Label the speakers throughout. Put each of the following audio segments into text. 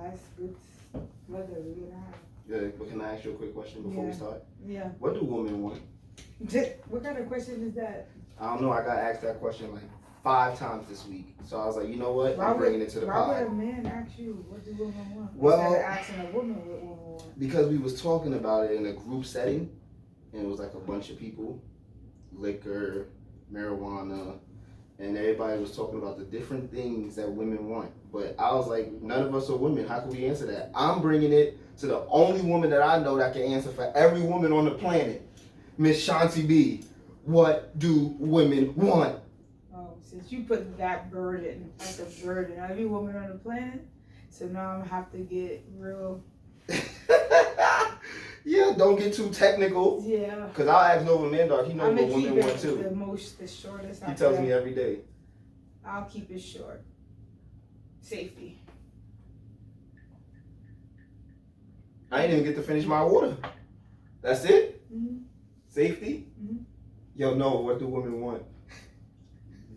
Speaker 1: ask whether we're gonna have.
Speaker 2: Good. But can I ask you a quick question before we start?
Speaker 1: Yeah.
Speaker 2: What do women want?
Speaker 1: What kind of question is that?
Speaker 2: I don't know. I got asked that question like 5 times this week. So I was like, you know what? I'm bringing it to the pod.
Speaker 1: Why would a man ask you what do women want?
Speaker 2: Well,
Speaker 1: instead of asking a woman what women want.
Speaker 2: Because we was talking about it in a group setting, and it was like a bunch of people, liquor, marijuana, and everybody was talking about the different things that women want. But I was like, none of us are women. How can we answer that? I'm bringing it to the only woman that I know that can answer for every woman on the planet, Miss Chanty B. What do women want?
Speaker 1: Oh, since you put that burden, like a burden, on every woman on the planet, so now I'm gonna have to get real.
Speaker 2: Yeah, don't get too technical.
Speaker 1: Yeah.
Speaker 2: Because I'll ask Nova Mandark. He knows what women want too.
Speaker 1: The shortest.
Speaker 2: He tells me every day.
Speaker 1: I'll keep it short. Safety.
Speaker 2: I didn't even get to finish my order. That's it?
Speaker 1: Mm-hmm.
Speaker 2: Safety?
Speaker 1: Mm-hmm.
Speaker 2: Yo, no, what do women want?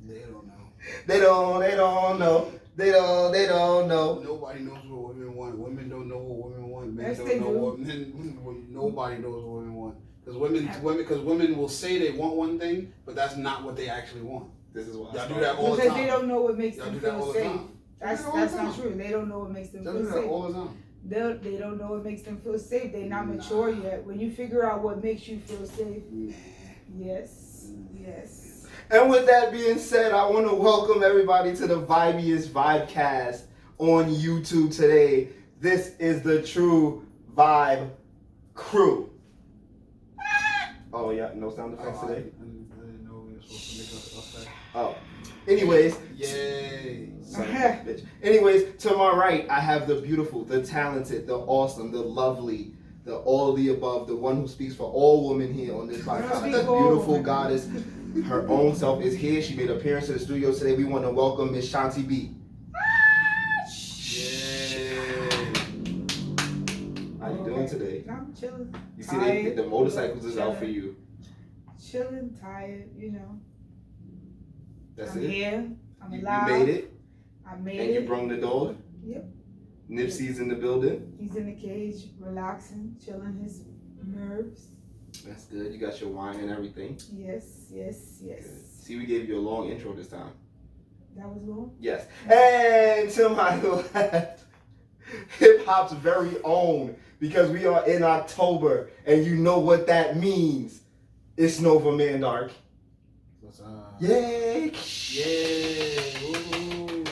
Speaker 3: They don't know.
Speaker 2: They don't know. They don't know.
Speaker 3: Nobody knows what women want. Women don't know what women want. Men
Speaker 1: Yes,
Speaker 3: don't
Speaker 1: they
Speaker 3: know
Speaker 1: do.
Speaker 3: what men. Nobody knows what women want. Because women will say they want one thing, but that's not what they actually want.
Speaker 2: This is why
Speaker 3: Y'all do that all the
Speaker 1: Because
Speaker 3: time.
Speaker 1: they don't know what makes
Speaker 3: Y'all
Speaker 1: them
Speaker 3: do that
Speaker 1: feel
Speaker 3: all the
Speaker 1: safe.
Speaker 3: time.
Speaker 1: That's not true. They don't know what makes them
Speaker 3: Y'all
Speaker 1: feel
Speaker 3: do that
Speaker 1: safe.
Speaker 3: all the time.
Speaker 1: They don't know what makes them feel safe. They're not mature yet. When you figure out what makes you feel safe, yes.
Speaker 2: And with that being said, I want to welcome everybody to the Vibecast on YouTube today. This is the True Vibe Crew. Oh, yeah, no sound effects today?
Speaker 3: I didn't know we were supposed to make us upset.
Speaker 2: Oh. Anyways.
Speaker 3: Yay.
Speaker 2: Son of a bitch. Anyways, to my right, I have the beautiful, the talented, the awesome, the lovely, the all of the above, the one who speaks for all women here on this podcast. The beautiful goddess, her own self is here. She made an appearance in the studio today. We want to welcome Miss Chanty B. How you doing today?
Speaker 1: I'm chilling.
Speaker 2: You see the motorcycles is out for you.
Speaker 1: Chilling, tired, you know.
Speaker 2: That's
Speaker 1: I'm
Speaker 2: it?
Speaker 1: here. I'm
Speaker 2: You
Speaker 1: alive.
Speaker 2: made it?
Speaker 1: I made
Speaker 2: And
Speaker 1: it.
Speaker 2: you brung the dog?
Speaker 1: Yep.
Speaker 2: Nipsey's in the building?
Speaker 1: He's in the cage, relaxing, chilling his nerves.
Speaker 2: That's good. You got your wine and everything.
Speaker 1: Yes.
Speaker 2: Good. See, we gave you a long intro this time.
Speaker 1: That was long?
Speaker 2: Yes. And to my left, hip hop's very own, because we are in October, and you know what that means. It's Nova Mandarke.
Speaker 3: What's up?
Speaker 2: Yay!
Speaker 3: Yay! Woo.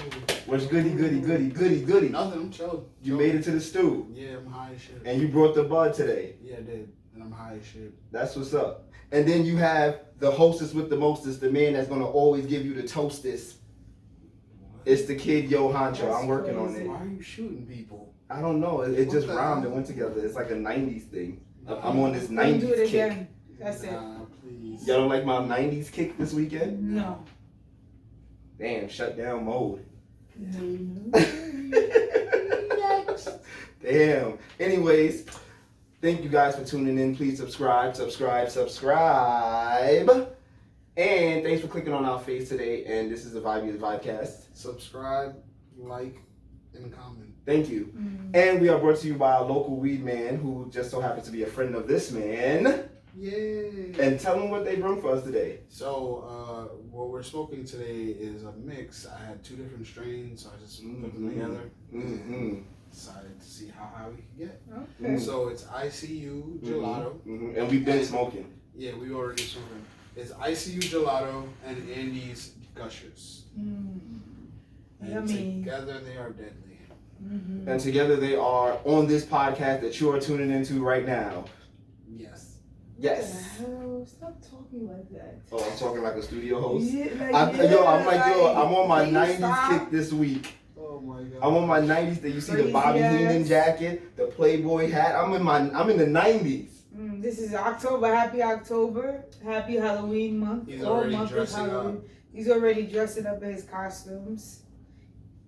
Speaker 2: What's goody?
Speaker 3: Nothing. I'm chilling.
Speaker 2: You made it to the stew,
Speaker 3: Yeah, I'm high as shit.
Speaker 2: and you brought the bud today.
Speaker 3: Yeah, I did. And I'm high as shit.
Speaker 2: That's what's up. And then you have the hostess with the mostest, the man that's gonna always give you the toastest. It's the kid, Yo Honcho.
Speaker 1: That's
Speaker 2: I'm working on
Speaker 1: crazy.
Speaker 2: it.
Speaker 3: Why are you shooting people?
Speaker 2: I don't know. It
Speaker 3: What
Speaker 2: just
Speaker 3: the
Speaker 2: rhymed
Speaker 3: hell?
Speaker 2: and went together. It's like a 90s thing.
Speaker 3: Nah.
Speaker 2: I'm on this
Speaker 1: Don't do
Speaker 2: 90s
Speaker 1: it
Speaker 2: kick.
Speaker 1: again. That's it.
Speaker 3: Nah, please.
Speaker 2: Y'all don't like my 90s kick this weekend?
Speaker 1: No.
Speaker 2: Damn, shut down mode. Damn. Anyways, thank you guys for tuning in. Please subscribe. And thanks for clicking on our face today. And this is the Vibecast.
Speaker 3: Subscribe, like, and comment.
Speaker 2: Thank you. And we are brought to you by a local weed man who just so happens to be a friend of this man.
Speaker 3: Yay!
Speaker 2: And tell them what they brought for us today.
Speaker 3: So, what we're smoking today is a mix. I had 2 different strains, so I just put them together. And decided to see how high we could get.
Speaker 1: Okay.
Speaker 3: So it's ICU gelato.
Speaker 2: And we've been smoking.
Speaker 3: Yeah, we already smoking. It's ICU gelato and Andy's gushers. And
Speaker 1: Yummy.
Speaker 3: together they are deadly.
Speaker 2: And together they are on this podcast that you are tuning into right now.
Speaker 3: Yes.
Speaker 2: Yes.
Speaker 1: What the hell? Stop talking like that.
Speaker 2: Oh, I'm talking like a studio host.
Speaker 1: Yeah,
Speaker 2: I'm on my
Speaker 1: can you
Speaker 2: 90s
Speaker 1: stop?
Speaker 2: kick this week.
Speaker 3: Oh my god.
Speaker 2: I'm on my 90s. That you see the
Speaker 1: Crazy
Speaker 2: Bobby
Speaker 1: ass.
Speaker 2: Heenan jacket, the Playboy hat. I'm in the 90s.
Speaker 1: This is October. Happy October. Happy Halloween month.
Speaker 3: He's
Speaker 1: All
Speaker 3: already
Speaker 1: month is
Speaker 3: dressing
Speaker 1: Halloween.
Speaker 3: up.
Speaker 1: He's already dressing up in his costumes.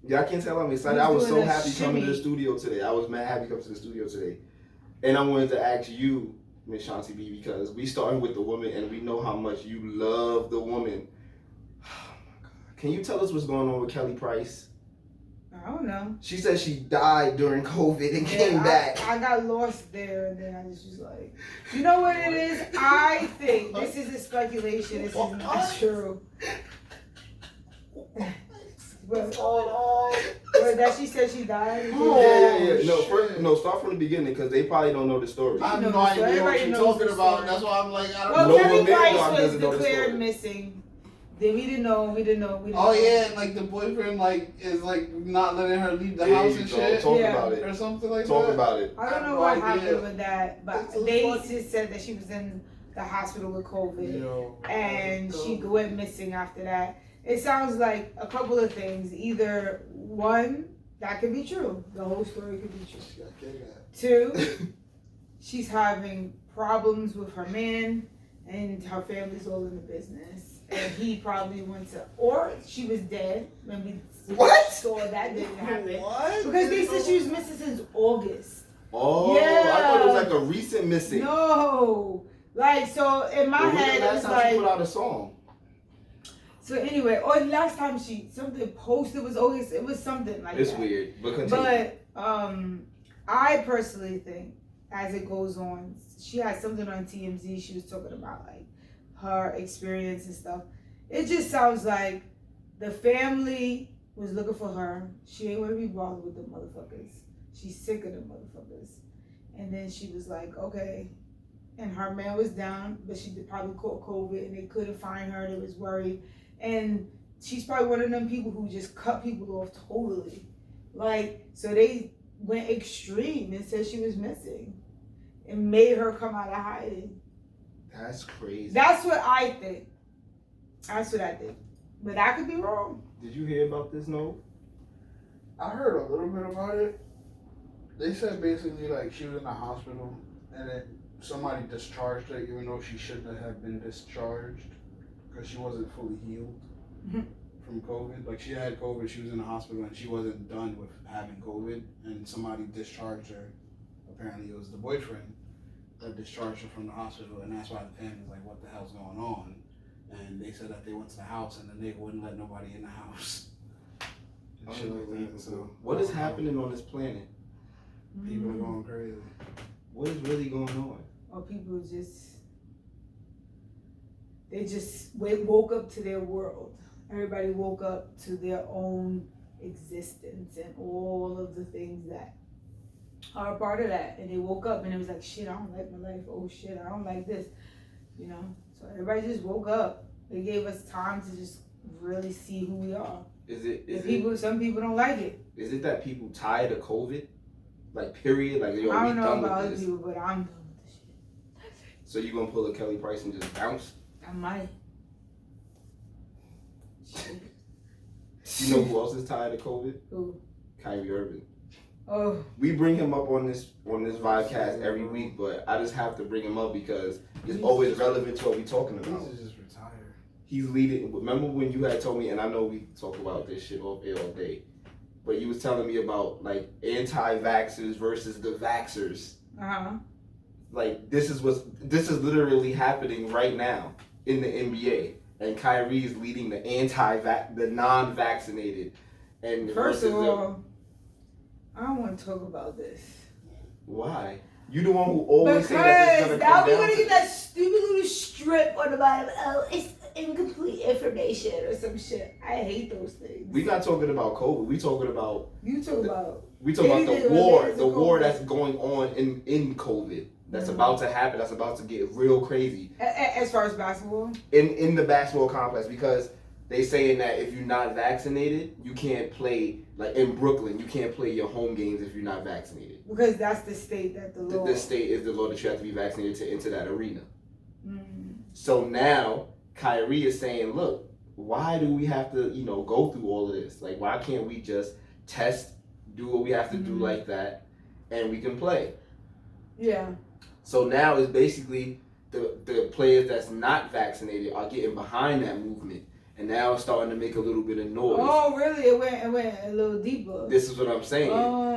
Speaker 2: Yeah, I can't tell I'm excited.
Speaker 1: He's
Speaker 2: I was so
Speaker 1: doing a
Speaker 2: happy coming to the
Speaker 1: shimmy.
Speaker 2: studio today. I was mad happy coming to the studio today. And I wanted to ask you, Miss Chanty B, because we started with the woman and we know how much you love the woman. Oh my God. Can you tell us what's going on with Kelly Price?
Speaker 1: I don't know.
Speaker 2: She said she died during COVID and came back.
Speaker 1: I got lost there, and then I just was like, you know what it is? I think this is a speculation. This is not true.
Speaker 2: What's going on?
Speaker 1: But that she said she died.
Speaker 2: Yeah. No, start from the beginning because they probably don't know the story.
Speaker 3: I have no idea what you're talking about. That's why I'm like, I don't know.
Speaker 1: Well, Kelly Price was declared missing. Then we didn't know.
Speaker 3: Oh yeah, and like the boyfriend is not letting her leave the house and shit.
Speaker 2: Talk about it.
Speaker 3: Or something like
Speaker 2: Talk
Speaker 3: that.
Speaker 2: about it.
Speaker 1: I don't know what happened with that, but they just said that she was in the hospital with COVID, and she went missing after that. It sounds like a couple of things. Either one, that could be true. The whole story could be true. Two, she's having problems with her man, and her family's all in the business. And he probably went to, or she was dead when we saw that didn't happen.
Speaker 2: What?
Speaker 1: Because they said she was missing since August.
Speaker 2: Oh, yeah. I thought it was like a recent missing.
Speaker 1: No, like so in my head it was like.
Speaker 2: She put out a song.
Speaker 1: So anyway, or last time something posted was August. It was something like
Speaker 2: it's
Speaker 1: that.
Speaker 2: Weird, but continue.
Speaker 1: But I personally think as it goes on, she had something on TMZ. She was talking about like her experience and stuff. It just sounds like the family was looking for her. She ain't want to be bothered with the motherfuckers. She's sick of the motherfuckers. And then she was like, okay. And her man was down, but she probably caught COVID and they couldn't find her. They was worried. And she's probably one of them people who just cut people off totally. Like, so they went extreme and said she was missing and made her come out of hiding.
Speaker 2: That's crazy.
Speaker 1: That's what I think. That's what I think. But I could be wrong.
Speaker 2: Did you hear about this, No?
Speaker 3: I heard a little bit about it. They said basically like she was in the hospital and then somebody discharged her even though she shouldn't have been discharged because she wasn't fully healed from COVID. Like she had COVID, she was in the hospital and she wasn't done with having COVID and somebody discharged her. Apparently it was the boyfriend that discharged her from the hospital, and that's why the family's like, what the hell's going on? And they said that they went to the house and the nigga wouldn't let nobody in the house. And shit like that. So
Speaker 2: what is happening on this planet?
Speaker 3: People are going crazy.
Speaker 2: What is really going on?
Speaker 1: Or people woke up to their world. Everybody woke up to their own existence and all of the things that are a part of that. And they woke up and it was like, shit, I don't like my life. Oh shit, I don't like this. You know? So everybody just woke up. They gave us time to just really see who we are. Some people don't like it.
Speaker 2: Is it that people tired of COVID? Like, period? Like, yo,
Speaker 1: I don't
Speaker 2: we
Speaker 1: know
Speaker 2: done
Speaker 1: about
Speaker 2: with
Speaker 1: other
Speaker 2: this.
Speaker 1: people, but I'm done with this shit.
Speaker 2: So you gonna pull a Kelly Price and just bounce?
Speaker 1: I might.
Speaker 2: You know who else is tired of COVID?
Speaker 1: Who?
Speaker 2: KYRIE.
Speaker 1: Oh.
Speaker 2: We bring him up on this Vibecast every week, but I just have to bring him up because it's always relevant to what we're talking about.
Speaker 3: He's just retired.
Speaker 2: He's leading. Remember when you had told me, and I know we talk about this shit all day, but you was telling me about like anti-vaxxers versus the vaxxers. Like this is literally happening right now in the NBA, and KYRIE is leading the non-vaccinated. And
Speaker 1: first of all, I don't want to talk about this.
Speaker 2: Why? You the one who always say that it's gonna come down.
Speaker 1: Because now we're gonna get that stupid little strip on the bottom. Oh, it's incomplete information or some shit. I hate those things.
Speaker 2: We not talking about COVID. We talking about the war that's going on in COVID. That's about to happen. That's about to get real crazy.
Speaker 1: As far as basketball?
Speaker 2: In the basketball complex, because they saying that if you're not vaccinated, you can't play, like in Brooklyn, you can't play your home games if you're not vaccinated.
Speaker 1: Because that's the state that the law.
Speaker 2: The state is the law that you have to be vaccinated to enter that arena. So now KYRIE is saying, look, why do we have to, go through all of this? Like, why can't we just test, do what we have to do like that, and we can play?
Speaker 1: Yeah. So
Speaker 2: now it's basically the players that's not vaccinated are getting behind that movement. And now it's starting to make a little bit of noise.
Speaker 1: Oh, really? It went a little deeper.
Speaker 2: This is what I'm saying.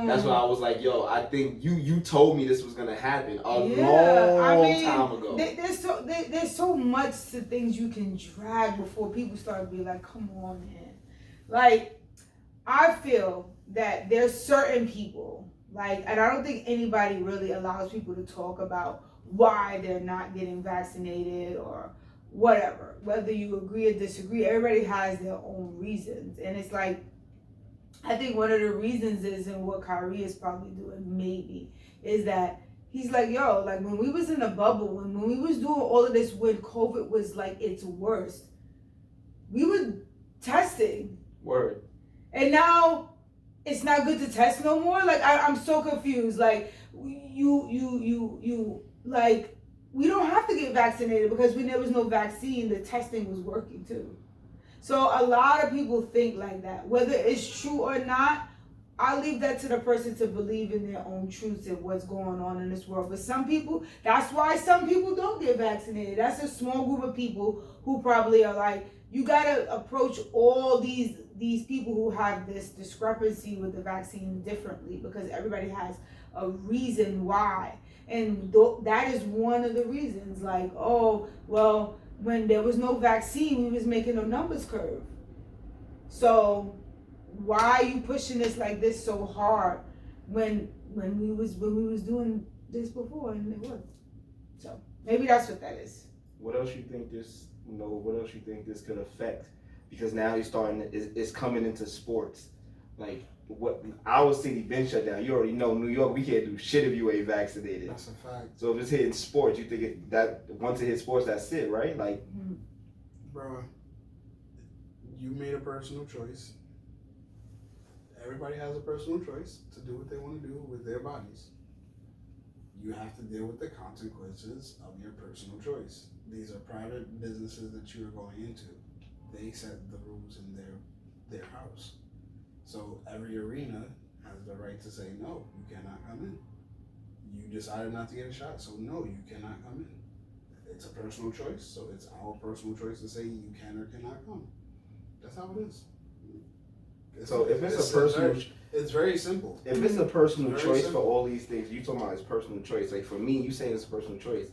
Speaker 2: That's why I was like, yo, I think you told me this was going to happen a long time ago.
Speaker 1: There's so much to things you can drag before people start being like, come on, man. Like, I feel that there's certain people, like, and I don't think anybody really allows people to talk about why they're not getting vaccinated or whatever. Whether you agree or disagree, everybody has their own reasons. And it's like, I think one of the reasons is, and what KYRIE is probably doing, maybe, is that he's like, yo, like when we was in a bubble, when we was doing all of this, when COVID was like its worst, we were testing.
Speaker 2: Word.
Speaker 1: And now it's not good to test no more. Like I'm so confused. Like you like we don't have to get vaccinated because when there was no vaccine, the testing was working too. So a lot of people think like that. Whether it's true or not, I'll leave that to the person to believe in their own truths and what's going on in this world. But some people, that's why some people don't get vaccinated. That's a small group of people who probably are like, you gotta approach all these people who have this discrepancy with the vaccine differently because everybody has a reason why. And that is one of the reasons. Like, oh, well, when there was no vaccine, we was making a numbers curve. So why are you pushing this like this so hard when we was doing this before and it worked? So maybe that's what that is.
Speaker 2: What else you think this could affect? Because now you're starting, it's coming into sports. Like, what our city been shut down. You already know, New York, we can't do shit if you ain't vaccinated.
Speaker 3: That's a fact.
Speaker 2: So if it's hitting sports, you think that once it hits sports, that's it, right? Like,
Speaker 3: bro, you made a personal choice. Everybody has a personal choice to do what they want to do with their bodies. You have to deal with the consequences of your personal choice. These are private businesses that you are going into. They set the rules in their house. So every arena has the right to say, no, you cannot come in. You decided not to get a shot, so no, you cannot come in. It's a personal choice, so it's our personal choice to say you can or cannot come. That's how it is.
Speaker 2: so if it's a personal,
Speaker 3: it's very simple.
Speaker 2: if it's a personal choice
Speaker 3: simple.
Speaker 2: for all these things, you talking about it's personal choice. Like for me, you saying it's a personal choice,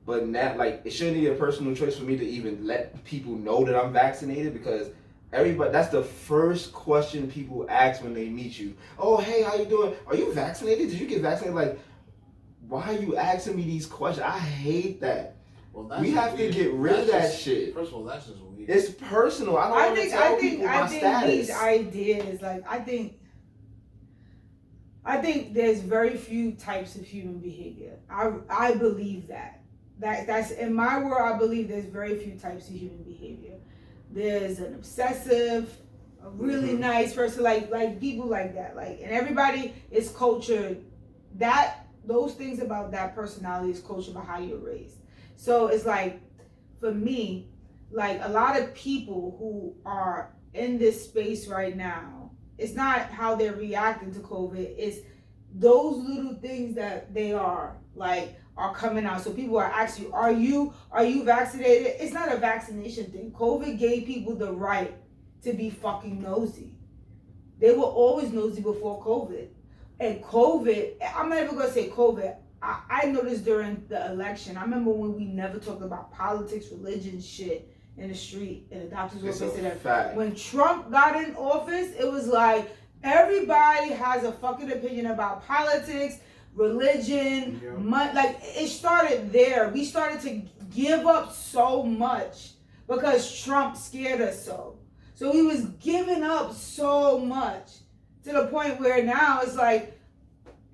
Speaker 2: but not like it shouldn't be a personal choice for me to even let people know that I'm vaccinated because everybody, that's the first question people ask when they meet you. Oh, hey, how you doing? Are you vaccinated? Did you get vaccinated? Like, why are you asking me these questions? I hate that.
Speaker 3: Well,
Speaker 2: we have to get rid of that shit.
Speaker 3: First of all, that's just weird.
Speaker 2: It's personal. I don't want to tell people my status.
Speaker 1: These ideas, like, I think there's very few types of human behavior. I believe that's in my world. I believe there's very few types of human behavior. There's an obsessive, a really nice person, like people like that, like, and everybody is cultured. Those things about that personality is cultured by how you're raised. So it's like, for me, like a lot of people who are in this space right now, it's not how they're reacting to COVID, it's those little things that they are coming out. So people are asking you, are you vaccinated? It's not a vaccination thing. COVID gave people the right to be fucking nosy. They were always nosy before COVID. And COVID, I'm not even gonna say COVID. I noticed during the election, I remember when we never talked about politics, religion, shit in the street, in the doctor's office. When Trump got in office, it was like everybody has a fucking opinion about politics, religion, money. Like, it started there. We started to give up so much because Trump scared us so. So we was giving up so much to the point where now it's like,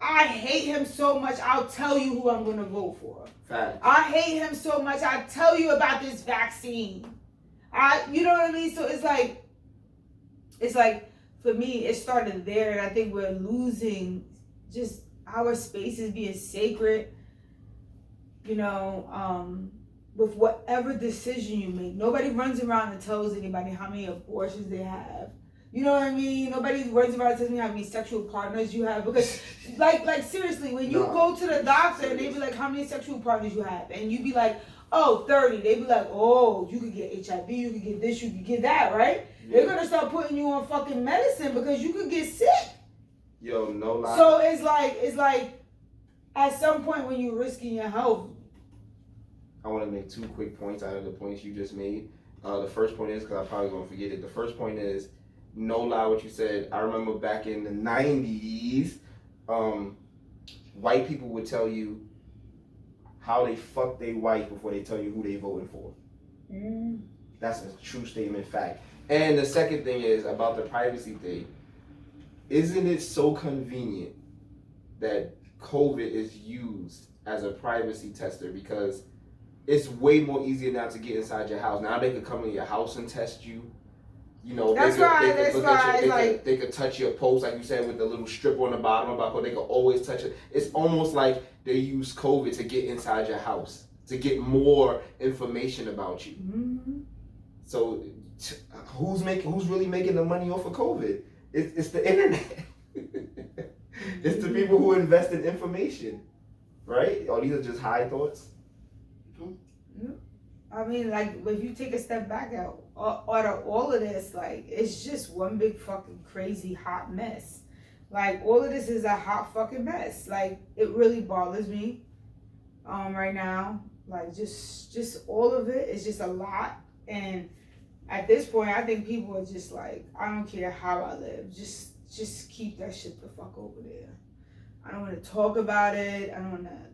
Speaker 1: I hate him so much, I'll tell you who I'm going to vote for.
Speaker 2: Fact.
Speaker 1: I hate him so much, I'll tell you about this vaccine. You know what I mean? So it's like, for me, it started there, and I think we're losing just our spaces being sacred, you know, with whatever decision you make. Nobody runs around and tells anybody how many abortions they have. You know what I mean? Nobody runs around and tells me how many sexual partners you have. Because, like seriously, when you go to the doctor and they be like, how many sexual partners you have? And you be like, oh, 30. They be like, oh, you could get HIV, you could get this, you could get that, right? Yeah. They're going to start putting you on fucking medicine because you could get sick.
Speaker 2: Yo, no lie.
Speaker 1: So it's like, at some point when you're risking your health.
Speaker 2: I want to make 2 quick points out of the points you just made. The first point is, because I'm probably going to forget it. The first point is, no lie what you said. I remember back in the 90s, white people would tell you how they fuck their wife before they tell you who they voting for. That's a true statement fact. And the second thing is about the privacy thing. Isn't it so convenient that COVID is used as a privacy tester, because it's way more easier now to get inside your house. Now they could come in your house and test you. You know,
Speaker 1: they
Speaker 2: could touch your post, like you said, with the little strip on the bottom about it. They could always touch it. It's almost like they use COVID to get inside your house, to get more information about you.
Speaker 1: Mm-hmm.
Speaker 2: So who's really making the money off of COVID? It's the internet. It's the people who invest in information, right? Or these are just high thoughts.
Speaker 1: I mean, like, if you take a step back out, out of all of this, like, it's just one big fucking crazy hot mess. Like, all of this is a hot fucking mess. Like, it really bothers me right now. Like, just all of it is just a lot. And at this point, I think people are just like, I don't care how I live. Just keep that shit the fuck over there. I don't want to talk about it.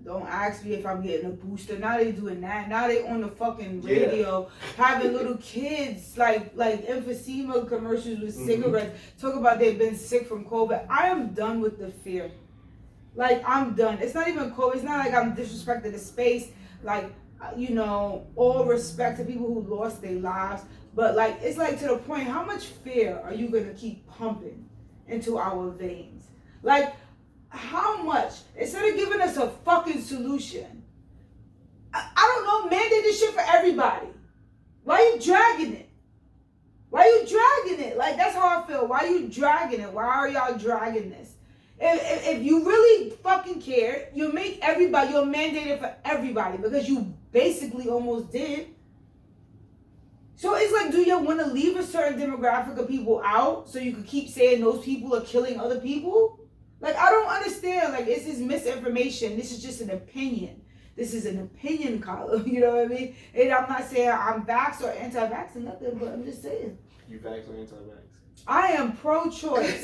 Speaker 1: Don't ask me if I'm getting a booster. Now they doing that. Now they on the fucking radio having little kids like emphysema commercials with cigarettes talk about they've been sick from COVID. I am done with the fear. Like, I'm done. It's not even COVID. It's not like I'm disrespecting the space. Like, you know, all respect to people who lost their lives. But like, it's like to the point, how much fear are you going to keep pumping into our veins? Like, how much? Instead of giving us a fucking solution, I don't know, mandate this shit for everybody. Why are you dragging it? Why are you dragging it? Like, that's how I feel. Why are you dragging it? Why are y'all dragging this? If you really fucking care, you'll mandate it for everybody, because you basically almost did. So it's like, do you want to leave a certain demographic of people out so you can keep saying those people are killing other people? Like, I don't understand. Like, this is misinformation. This is just an opinion. This is an opinion column, you know what I mean? And I'm not saying I'm vax or anti-vax or nothing, but I'm just saying.
Speaker 2: You vax or anti-vax?
Speaker 1: I am pro-choice.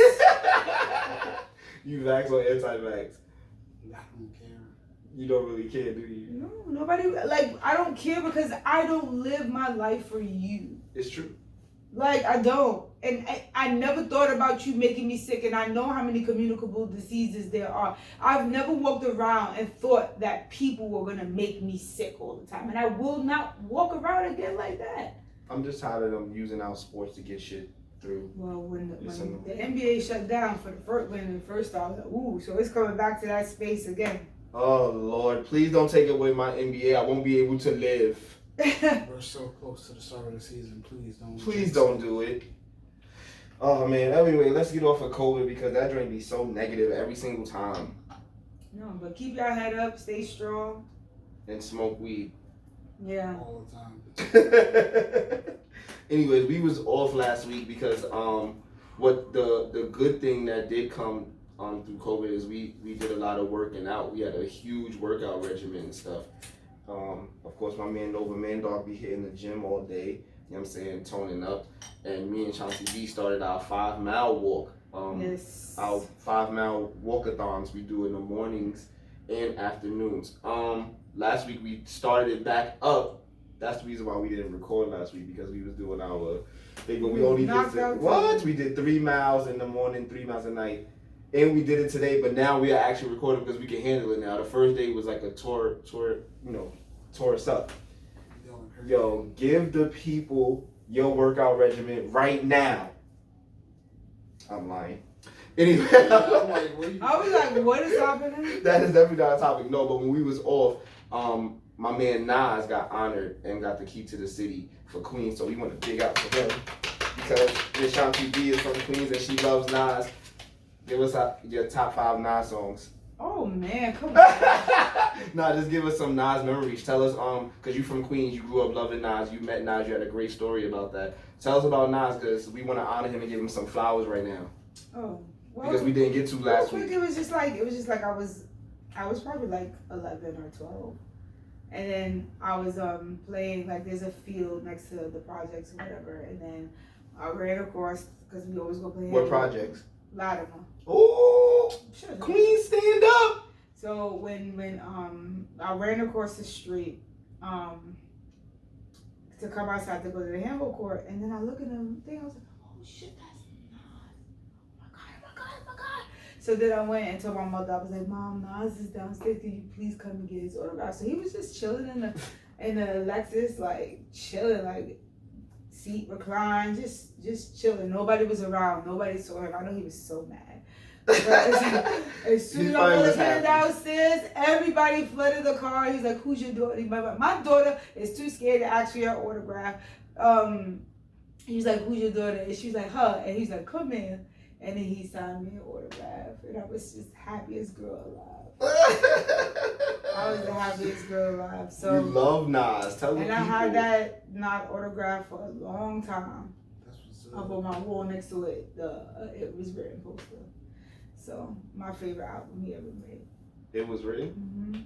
Speaker 2: You vax or anti-vax?
Speaker 3: I don't care.
Speaker 2: You don't really care, do you?
Speaker 1: No, nobody, like, I don't care because I don't live my life for you.
Speaker 2: It's true.
Speaker 1: Like, I don't. And I never thought about you making me sick, and I know how many communicable diseases there are. I've never walked around and thought that people were going to make me sick all the time. And I will not walk around again like that.
Speaker 2: I'm just tired of them using our sports to get shit through.
Speaker 1: Well, when the NBA shut down for the first time, I was like, ooh, so it's coming back to that space again.
Speaker 2: Oh, Lord. Please don't take away my NBA. I won't be able to live.
Speaker 3: We're so close to the start of the season. Please don't
Speaker 2: do it. Oh, man. Anyway, let's get off of COVID, because that drink be so negative every single time.
Speaker 1: No, but keep your head up, stay strong.
Speaker 2: And smoke weed.
Speaker 1: Yeah.
Speaker 3: All the time.
Speaker 2: Anyways, we was off last week because what the good thing that did come through COVID is we did a lot of working out. We had a huge workout regimen and stuff. Of course, my man Nova MANDARKE be hitting the gym all day, you know what I'm saying, toning up. And me and CHANTY B started our 5-mile walk.
Speaker 1: Yes.
Speaker 2: Our 5-mile walkathons we do in the mornings and afternoons. Last week we started it back up. That's the reason why we didn't record last week, because we was doing our thing, but we only did we did 3 miles in the morning, 3 miles at night. And we did it today, but now we are actually recording because we can handle it now. The first day was like a tore us up. Yo, give the people your workout regimen right now. I'm lying. Anyway.
Speaker 1: I was like, what is happening?
Speaker 2: That is definitely not a topic. No, but when we was off, my man Nas got honored and got the key to the city for Queens. So we want to dig out for him, because Miss CHANTY B is from Queens and she loves Nas. Give us your top 5 Nas songs.
Speaker 1: Oh man, come on.
Speaker 2: Nah, just give us some Nas memories. Tell us, cause you from Queens, you grew up loving Nas, you met Nas, you had a great story about that. Tell us about Nas, cause we want to honor him and give him some flowers right now.
Speaker 1: Oh, well,
Speaker 2: because we didn't get to last week.
Speaker 1: It was just like I was probably like 11 or 12, and then I was playing, like, there's a field next to the projects or whatever, and then I ran across because we always go play.
Speaker 2: What projects?
Speaker 1: Latimer.
Speaker 2: Oh,
Speaker 1: Sure.
Speaker 2: Queen, stand up.
Speaker 1: So when I ran across the street to come outside to go to the handball court, and then I look at them thing, I was like, oh shit, that's Nas. Oh my god. So then I went and told my mother, I was like, Mom, Nas is downstairs, can you please come and get his autograph? So he was just chilling in the Lexus, like chilling, like seat reclined, just chilling. Nobody was around, nobody saw him. I know he was so mad. As soon as I was downstairs, everybody flooded the car. He's like, who's your daughter? My daughter is too scared to ask for your autograph. He's like, who's your daughter? And she's like, her. And he's like, come in. And then he signed me an autograph. And I was just happiest girl alive. I was the happiest girl alive. So
Speaker 2: you love Nas. Tell me.
Speaker 1: And I had that Nas autograph for a long time.
Speaker 3: That's what's
Speaker 1: up on my wall next to it. It was written poster. So my favorite album he ever made.
Speaker 2: It was written?
Speaker 1: Mm-hmm.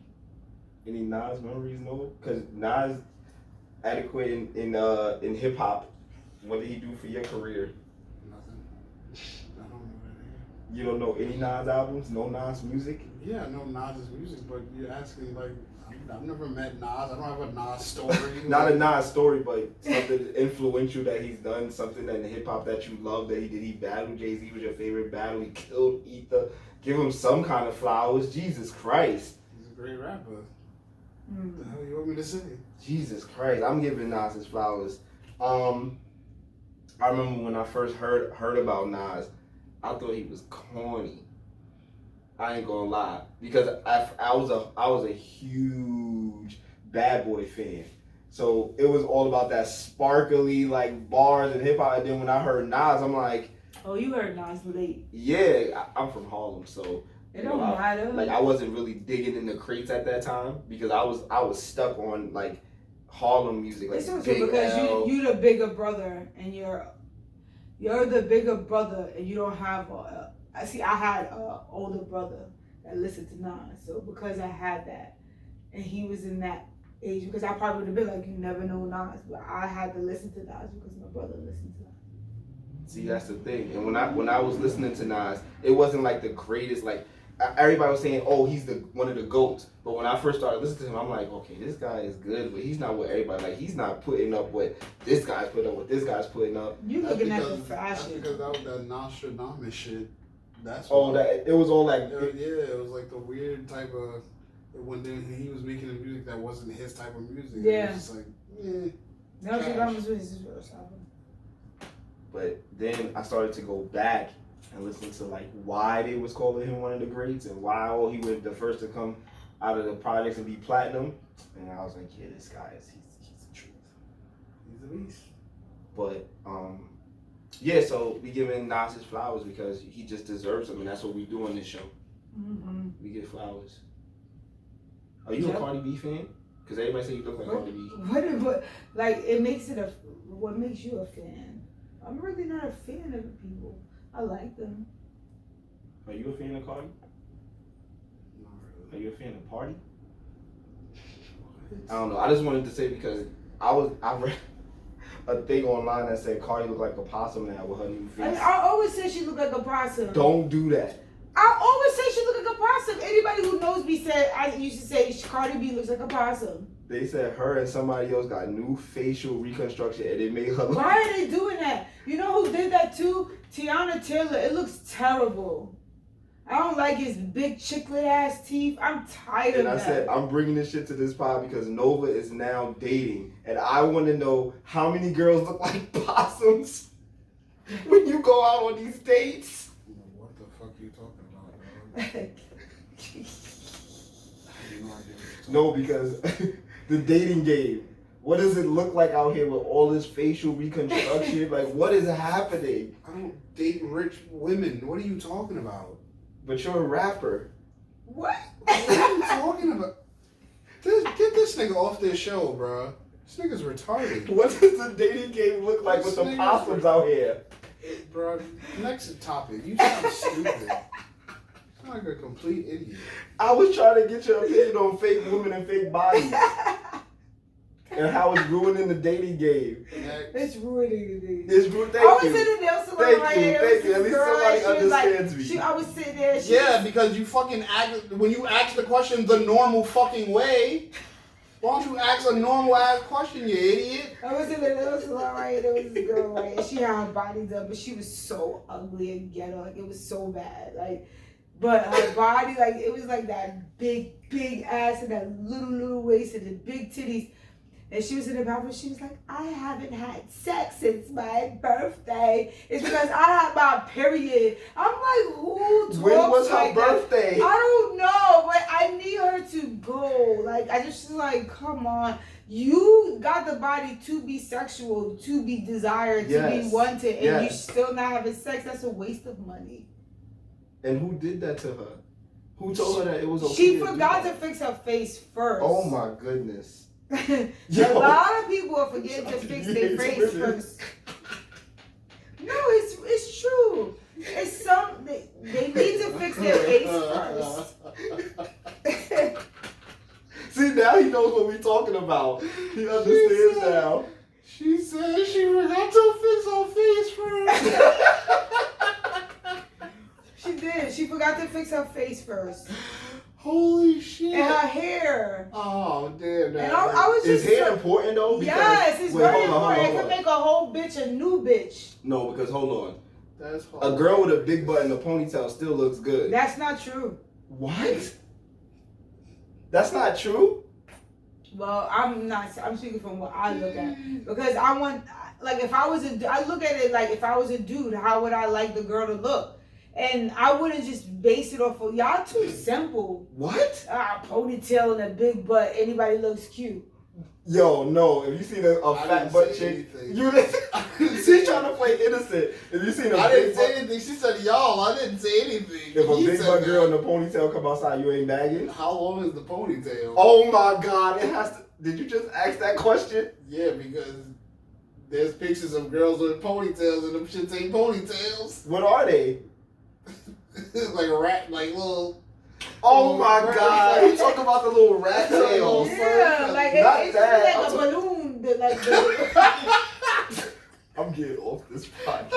Speaker 2: Any Nas memories? No? Because Nas, adequate in hip hop, what did he do for your career?
Speaker 3: Nothing. I don't know anything.
Speaker 2: You don't know any Nas albums? No Nas music?
Speaker 3: Yeah, I know Nas's music, but you're asking like, I've never met Nas. I don't have a Nas story.
Speaker 2: Not a Nas story, but something influential that he's done, something in hip hop that you love that he did. He battled Jay-Z, was your favorite battle. He killed Ether. Give him some kind of flowers. Jesus Christ.
Speaker 3: He's a great rapper. What the hell you want me to say?
Speaker 2: Jesus Christ. I'm giving Nas his flowers. I remember when I first heard about Nas, I thought he was corny. I ain't gonna lie, because I was a huge Bad Boy fan, so it was all about that sparkly like bars and hip hop. And then when I heard Nas, I'm like,
Speaker 1: oh, you heard Nas late.
Speaker 2: Yeah, I'm from Harlem, so
Speaker 1: it don't matter.
Speaker 2: Like I wasn't really digging in the crates at that time because I was stuck on like Harlem music. Like
Speaker 1: it's also
Speaker 2: Big
Speaker 1: because
Speaker 2: L.
Speaker 1: you the bigger brother and you're the bigger brother and you don't have I had an older brother that listened to Nas, so because I had that, and he was in that age, because I probably would have been like, you never know Nas, but I had to listen to Nas because my brother listened to Nas.
Speaker 2: See, that's the thing. And when I was listening to Nas, it wasn't like the greatest. Like everybody was saying, oh, he's one of the GOATs. But when I first started listening to him, I'm like, okay, this guy is good, but he's not what everybody like. He's not putting up what this guy's putting up. What this guy's putting up.
Speaker 1: You looking at the fashion?
Speaker 3: That's because that was that Nostradamus shit. That's
Speaker 2: that it was all like
Speaker 3: it was like the weird type of when he was making the music that wasn't his type of music.
Speaker 1: Yeah,
Speaker 3: it was just like
Speaker 1: Nostradamus was his first album.
Speaker 2: But then I started to go back and listen to like why they was calling him one of the greats and why he was the first to come out of the projects and be platinum. And I was like, yeah, this guy he's the truth.
Speaker 3: He's a beast.
Speaker 2: But yeah, so we giving Nas his flowers because he just deserves them, and that's what we do on this show.
Speaker 1: Mm-hmm.
Speaker 2: We give flowers. Are you a Cardi B fan? Because everybody say you look like Cardi B.
Speaker 1: What like it makes it what makes you a fan? I'm really not a fan of the people. I like them.
Speaker 2: Are you a fan of Cardi?
Speaker 3: Not really.
Speaker 2: Are you a fan of Party? I don't know. I just wanted to say because I read a thing online that said Cardi looked like a possum now with her new face.
Speaker 1: I always say she looked like a possum.
Speaker 2: Don't do that.
Speaker 1: I always say she looked like a possum. Anybody who knows me said I used to say Cardi B looks like a possum.
Speaker 2: They said her and somebody else got new facial reconstruction and it made her look.
Speaker 1: Why are they doing that? You know who did that too? Tiana Taylor. It looks terrible. I don't like his big chiclet ass teeth. I'm tired of that.
Speaker 2: And I said, I'm bringing this shit to this pod because Nova is now dating. And I want to know how many girls look like possums when you go out on these dates.
Speaker 3: What the fuck are you talking about, bro?
Speaker 2: No, because the dating game. What does it look like out here with all this facial reconstruction? Like, what is happening?
Speaker 3: I don't date rich women. What are you talking about?
Speaker 2: But you're a rapper.
Speaker 1: What?
Speaker 3: What are you talking about? Get this nigga off this show, bro. This nigga's retarded.
Speaker 2: What does the dating game look like with the possums out here?
Speaker 3: Bro, next topic. You sound stupid. You sound like a complete idiot.
Speaker 2: I was trying to get your opinion on fake women and fake bodies. and how it's ruining the dating game.
Speaker 1: It's ruining the
Speaker 2: It's ruining.
Speaker 1: I was in the nail salon.
Speaker 2: Thank you. At least somebody understands me.
Speaker 1: I was sitting there.
Speaker 3: Because you fucking act when you ask the question the normal fucking way. Why don't you ask a normal ass question, you idiot?
Speaker 1: I was in the nail salon, right? There was this girl, right? And she had her body done, but she was so ugly and ghetto. Like, it was so bad. Like, but her body, like, it was like that big ass and that little waist and the big titties. And she was in the bathroom. She was like, I haven't had sex since my birthday. It's because I had my period. I'm like, who talks
Speaker 2: When was her
Speaker 1: like
Speaker 2: birthday?
Speaker 1: That? I don't know, but I need her to go. Like, I just like, come on. You got the body to be sexual, to be desired, to be wanted, and you still not having sex. That's a waste of money.
Speaker 2: And who did that to her? Who told her that it was okay?
Speaker 1: She forgot to fix her face first.
Speaker 2: Oh my goodness.
Speaker 1: A lot of people are forgetting to fix their face first. No, it's true. It's they need to fix their face first.
Speaker 2: See, now he knows what we're talking about. He understands now.
Speaker 3: She said she forgot to fix her face first.
Speaker 1: She did. She forgot to fix her face first.
Speaker 3: Holy shit.
Speaker 1: And her hair.
Speaker 3: Oh, damn.
Speaker 1: And I was just.
Speaker 2: Is hair important though? Because,
Speaker 1: yes, it's very important.
Speaker 2: Hold
Speaker 1: It could make a whole bitch a new bitch.
Speaker 2: No, because hold on.
Speaker 3: That's
Speaker 2: a girl with a big butt and a ponytail still looks good.
Speaker 1: That's not true.
Speaker 2: What? That's not true?
Speaker 1: Well, I'm speaking from what I look at. Because I want, like, I look at it like if I was a dude, how would I like the girl to look? And I wouldn't just base it off of, y'all too simple.
Speaker 2: What?
Speaker 1: Ponytail and a big butt, anybody looks cute.
Speaker 2: Yo, no. If you seen a fat butt chick, she's trying to play innocent. If you seen
Speaker 3: I didn't say anything. She said y'all. I didn't say anything.
Speaker 2: If a big butt girl in a ponytail come outside, you ain't bagging?
Speaker 3: How long is the ponytail?
Speaker 2: Oh my God. It has to. Did you just ask that question?
Speaker 3: Yeah, because there's pictures of girls with ponytails and them shits ain't ponytails.
Speaker 2: What are they?
Speaker 3: Like a rat, like little.
Speaker 2: Oh my God! You talk about the little rat tails?
Speaker 1: Yeah, like it's like a balloon.
Speaker 2: I'm getting off this podcast.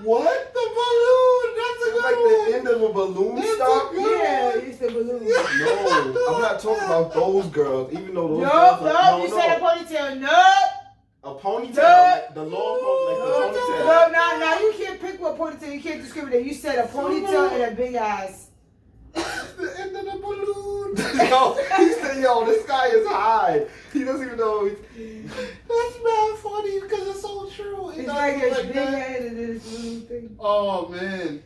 Speaker 3: What? The balloon? That's a good
Speaker 2: like
Speaker 3: one.
Speaker 2: the end of a balloon stop?
Speaker 1: Yeah, it's the balloon.
Speaker 2: No, I'm not talking about those girls. Even though those
Speaker 1: girls. You said a ponytail. No.
Speaker 2: A ponytail, like the long ponytail, like the ponytail.
Speaker 1: No, now you can't pick what ponytail. You can't discriminate. You said a ponytail and a big ass.
Speaker 3: The end of the balloon.
Speaker 2: Yo, he said, yo, this guy is high. He doesn't even know.
Speaker 3: That's mad funny because it's so true.
Speaker 1: It's like his big head and this little thing.
Speaker 3: Oh, man.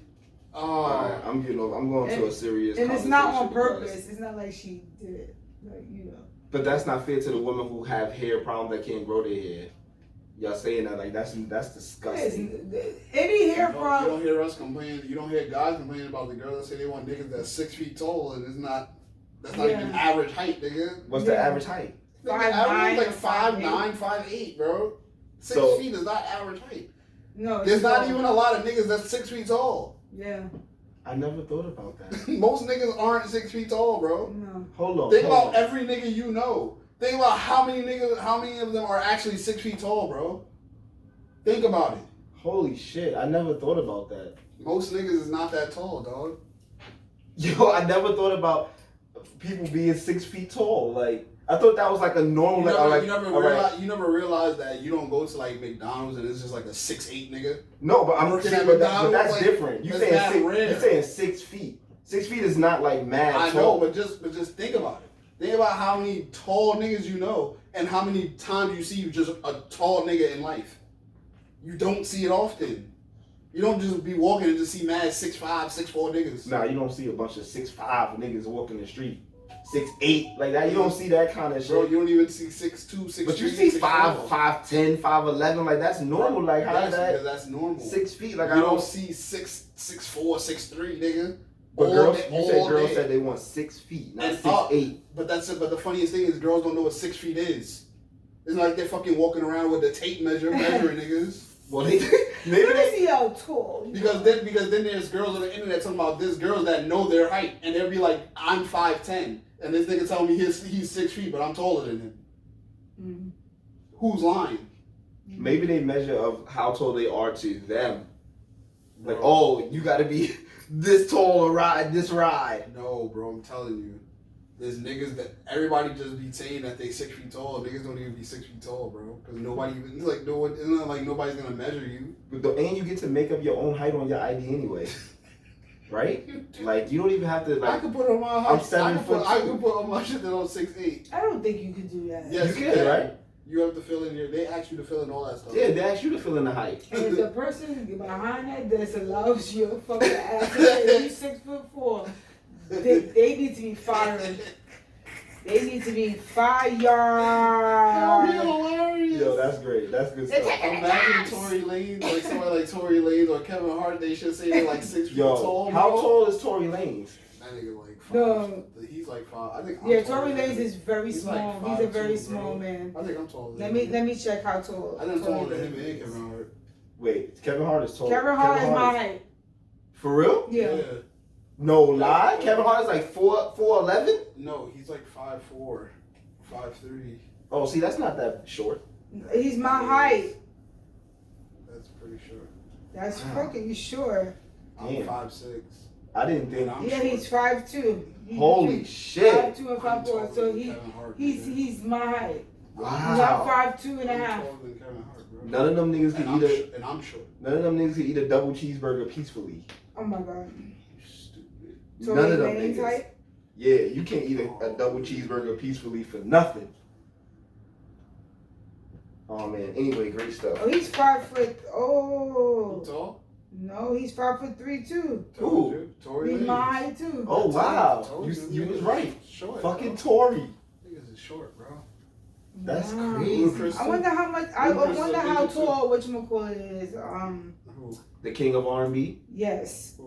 Speaker 2: Alright, I'm getting over. I'm going to a serious
Speaker 1: and it's not on purpose. It's not like she did it. Like, you know.
Speaker 2: But that's not fair to the women who have hair problems that can't grow their hair. Y'all saying that like that's disgusting.
Speaker 1: Any hair problem.
Speaker 3: You don't hear us complain. You don't hear guys complaining about the girls that say they want niggas that's 6 feet tall and it's not. That's not even average height, nigga.
Speaker 2: What's the average height?
Speaker 3: Average like 5'9", 5'8", bro. 6 feet is not average height.
Speaker 1: No,
Speaker 3: there's not even a lot of niggas that's 6 feet tall.
Speaker 1: Yeah.
Speaker 2: I never thought about that.
Speaker 3: Most niggas aren't 6 feet tall, bro.
Speaker 1: No.
Speaker 2: Hold on.
Speaker 3: Think about every nigga you know. Think about how many of them are actually 6 feet tall, bro. Think about it.
Speaker 2: Holy shit, I never thought about that.
Speaker 3: Most niggas is not that tall, dog.
Speaker 2: Yo, I never thought about people being 6 feet tall. Like, I thought that was like a normal.
Speaker 3: You never realized that you don't go to like McDonald's and it's just like a 6'8" nigga.
Speaker 2: No, but I'm saying, but that's like, different. You saying 6 feet. 6 feet is not like mad.
Speaker 3: I know, but just think about it. Think about how many tall niggas you know and how many times you see just a tall nigga in life. You don't see it often. You don't just be walking and just see mad 6'5", 6'4" niggas.
Speaker 2: Nah, you don't see a bunch of 6'5" niggas walking the street. 6'8", like that. You don't see that kind of shit.
Speaker 3: Bro, you don't even see 6'2", 6'3".
Speaker 2: But you see 5'10", 5'11", like that's normal. Like how is that?
Speaker 3: Because that's normal.
Speaker 2: 6 feet, like
Speaker 3: you
Speaker 2: I
Speaker 3: don't see 6'4", 6'3", nigga.
Speaker 2: But girls said they want 6 feet, not 6'8".
Speaker 3: But but the funniest thing is girls don't know what 6 feet is. It's not like they're fucking walking around with the tape measuring niggas.
Speaker 2: Well, maybe
Speaker 1: they see how tall.
Speaker 3: Because then there's girls on the internet talking about this girls that know their height and they'll be like, I'm 5'10", and this nigga telling me he's 6 feet, but I'm taller than him.
Speaker 1: Mm.
Speaker 3: Who's lying?
Speaker 2: Maybe they measure of how tall they are to them. Like,
Speaker 3: Bro.
Speaker 2: oh, you gotta be this tall to ride this ride.
Speaker 3: No, bro, I'm telling you. There's niggas that everybody just be saying that they 6 feet tall. Niggas don't even be 6 feet tall, bro. Because nobody even, like, no one, it's not like nobody's gonna measure you.
Speaker 2: And you get to make up your own height on your ID anyway. Right? Like, you don't even have to, like.
Speaker 3: I could put on my height.
Speaker 2: I'm 7 foot
Speaker 3: I
Speaker 2: two.
Speaker 3: could put on my shit that I'm 6'8".
Speaker 1: I don't think you could do that.
Speaker 3: Yes,
Speaker 2: You can, right?
Speaker 3: You have to fill in your, they ask you to fill in all that stuff.
Speaker 2: Yeah, they ask you to fill in the height.
Speaker 1: And the person behind that that allows your fucking ass to say you 6'4", they need to be fired. They need to be fired.
Speaker 3: Hilarious.
Speaker 2: Yo, that's great. That's good stuff.
Speaker 3: Imagine Tory Lanez, like somebody like Tory Lanez or Kevin Hart, they should say they're like 6 feet
Speaker 2: Yo,
Speaker 3: tall.
Speaker 2: how
Speaker 3: bro.
Speaker 2: tall is Tory Lanez?
Speaker 3: That nigga like 5.
Speaker 1: No.
Speaker 3: He's like 5. I think.
Speaker 1: Yeah,
Speaker 3: I'm
Speaker 1: Tory
Speaker 3: taller
Speaker 1: Lanez
Speaker 3: than
Speaker 1: is very
Speaker 3: He's
Speaker 1: small.
Speaker 3: like
Speaker 1: He's a
Speaker 3: 5'2",
Speaker 1: very
Speaker 3: bro.
Speaker 1: small man.
Speaker 3: I think I'm taller.
Speaker 1: Let
Speaker 3: than
Speaker 1: me check how tall.
Speaker 3: I think I'm taller than him
Speaker 1: Tory
Speaker 3: and
Speaker 1: Lanez.
Speaker 3: Kevin Hart.
Speaker 2: Wait, Kevin Hart is tall.
Speaker 1: Kevin Hart is my height.
Speaker 2: For real?
Speaker 1: Yeah.
Speaker 2: No lie? Kevin Hart is like 4'11"?
Speaker 3: No, he's like 5'4", 5'3".
Speaker 2: Oh, see, that's not that short.
Speaker 1: He's my height.
Speaker 3: That's pretty short.
Speaker 1: That's
Speaker 2: Wow.
Speaker 1: fucking sure.
Speaker 3: I'm
Speaker 2: Damn.
Speaker 3: 5'6".
Speaker 2: I didn't think.
Speaker 3: I'm
Speaker 1: Yeah,
Speaker 3: short.
Speaker 1: he's 5'2".
Speaker 2: Holy shit.
Speaker 1: 5'2" and
Speaker 3: I'm
Speaker 1: 5'4".
Speaker 3: taller
Speaker 1: So
Speaker 3: than Kevin Hart,
Speaker 1: he's my height.
Speaker 2: Wow.
Speaker 1: I'm 5'2" and a
Speaker 3: I'm
Speaker 1: half.
Speaker 3: taller than Kevin Hart, bro.
Speaker 2: None of them niggas
Speaker 3: And
Speaker 2: can eat a.
Speaker 3: and I'm short.
Speaker 2: None of them niggas can eat a double cheeseburger peacefully.
Speaker 1: Oh my god.
Speaker 3: You stupid.
Speaker 1: Tory
Speaker 2: None of them
Speaker 1: Lanez
Speaker 2: niggas.
Speaker 1: height?
Speaker 2: Yeah, you can't eat a double cheeseburger peacefully for nothing. Oh man. Anyway, great stuff.
Speaker 1: Oh, he's 5 foot.
Speaker 3: You
Speaker 1: Oh.
Speaker 3: tall?
Speaker 1: No, he's 5'3" too.
Speaker 3: Told you. Tory
Speaker 1: He's
Speaker 3: Lanez.
Speaker 1: my height too.
Speaker 2: Oh wow.
Speaker 3: Told
Speaker 2: You was right.
Speaker 3: Short.
Speaker 2: Fucking
Speaker 3: bro.
Speaker 2: Tory.
Speaker 3: Niggas is short, bro.
Speaker 2: That's
Speaker 1: Wow.
Speaker 2: crazy.
Speaker 1: I wonder how much. I
Speaker 3: Ludacris is
Speaker 1: wonder
Speaker 3: a
Speaker 1: how
Speaker 3: midget, too.
Speaker 1: tall whatchamacallit is.
Speaker 3: Who?
Speaker 2: The king of R&B.
Speaker 1: Yes.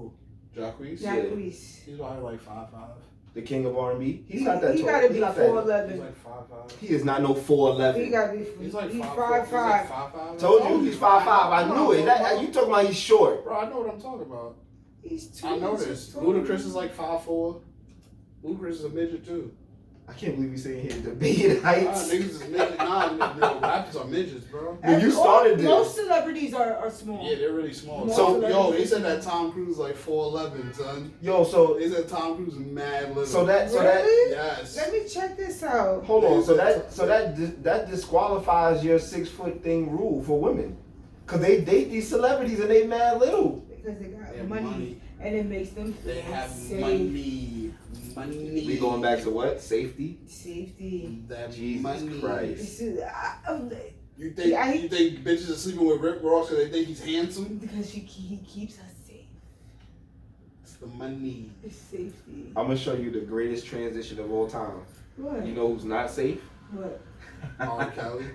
Speaker 3: Jacquees?
Speaker 2: Yeah.
Speaker 1: Jacquees.
Speaker 3: He's probably like 5'5".
Speaker 2: The king of R&B. He's not that
Speaker 1: He
Speaker 2: tall.
Speaker 1: gotta
Speaker 2: He's
Speaker 1: be
Speaker 2: not that-
Speaker 1: 4'11".
Speaker 3: He's like 5'5".
Speaker 2: He is not no 4'11".
Speaker 1: He gotta be.
Speaker 3: He's like
Speaker 1: he's
Speaker 3: 5'5".
Speaker 1: 5'5".
Speaker 2: Told you he's 5'5". I knew it. You talking about he's short.
Speaker 3: Bro, I know what I'm talking about.
Speaker 1: He's too.
Speaker 3: I know this. Ludacris is like 5'4". Ludacris is a midget too.
Speaker 2: I can't believe we sitting here debating heights.
Speaker 3: Niggas is midget. No, rappers are midgets, bro.
Speaker 2: When you started this.
Speaker 1: Most celebrities are small.
Speaker 3: Yeah, they're really small.
Speaker 1: So-
Speaker 3: yo, they said that Tom Cruise is like 4'11", son.
Speaker 2: Yo, so
Speaker 3: They said Tom Cruise is mad little.
Speaker 2: so that
Speaker 1: Really?
Speaker 3: Yes.
Speaker 1: Let me check this out.
Speaker 2: hold on. So that disqualifies your 6 foot thing rule for women, cause they date these celebrities and they mad little.
Speaker 1: Because they got
Speaker 3: They have
Speaker 1: money, and it makes them feel
Speaker 3: They have
Speaker 1: safe.
Speaker 3: money.
Speaker 2: We going back to what? Safety.
Speaker 1: Safety.
Speaker 3: That
Speaker 2: Jesus
Speaker 3: money.
Speaker 2: Christ.
Speaker 1: This is,
Speaker 3: You think
Speaker 1: Yeah,
Speaker 3: you think bitches are sleeping with Rick Ross because they think he's handsome?
Speaker 1: because he keeps us safe.
Speaker 3: It's the money.
Speaker 1: It's safety.
Speaker 2: I'm gonna show you the greatest transition of all time.
Speaker 1: What?
Speaker 2: You know who's not safe?
Speaker 1: What?
Speaker 3: R. Kelly.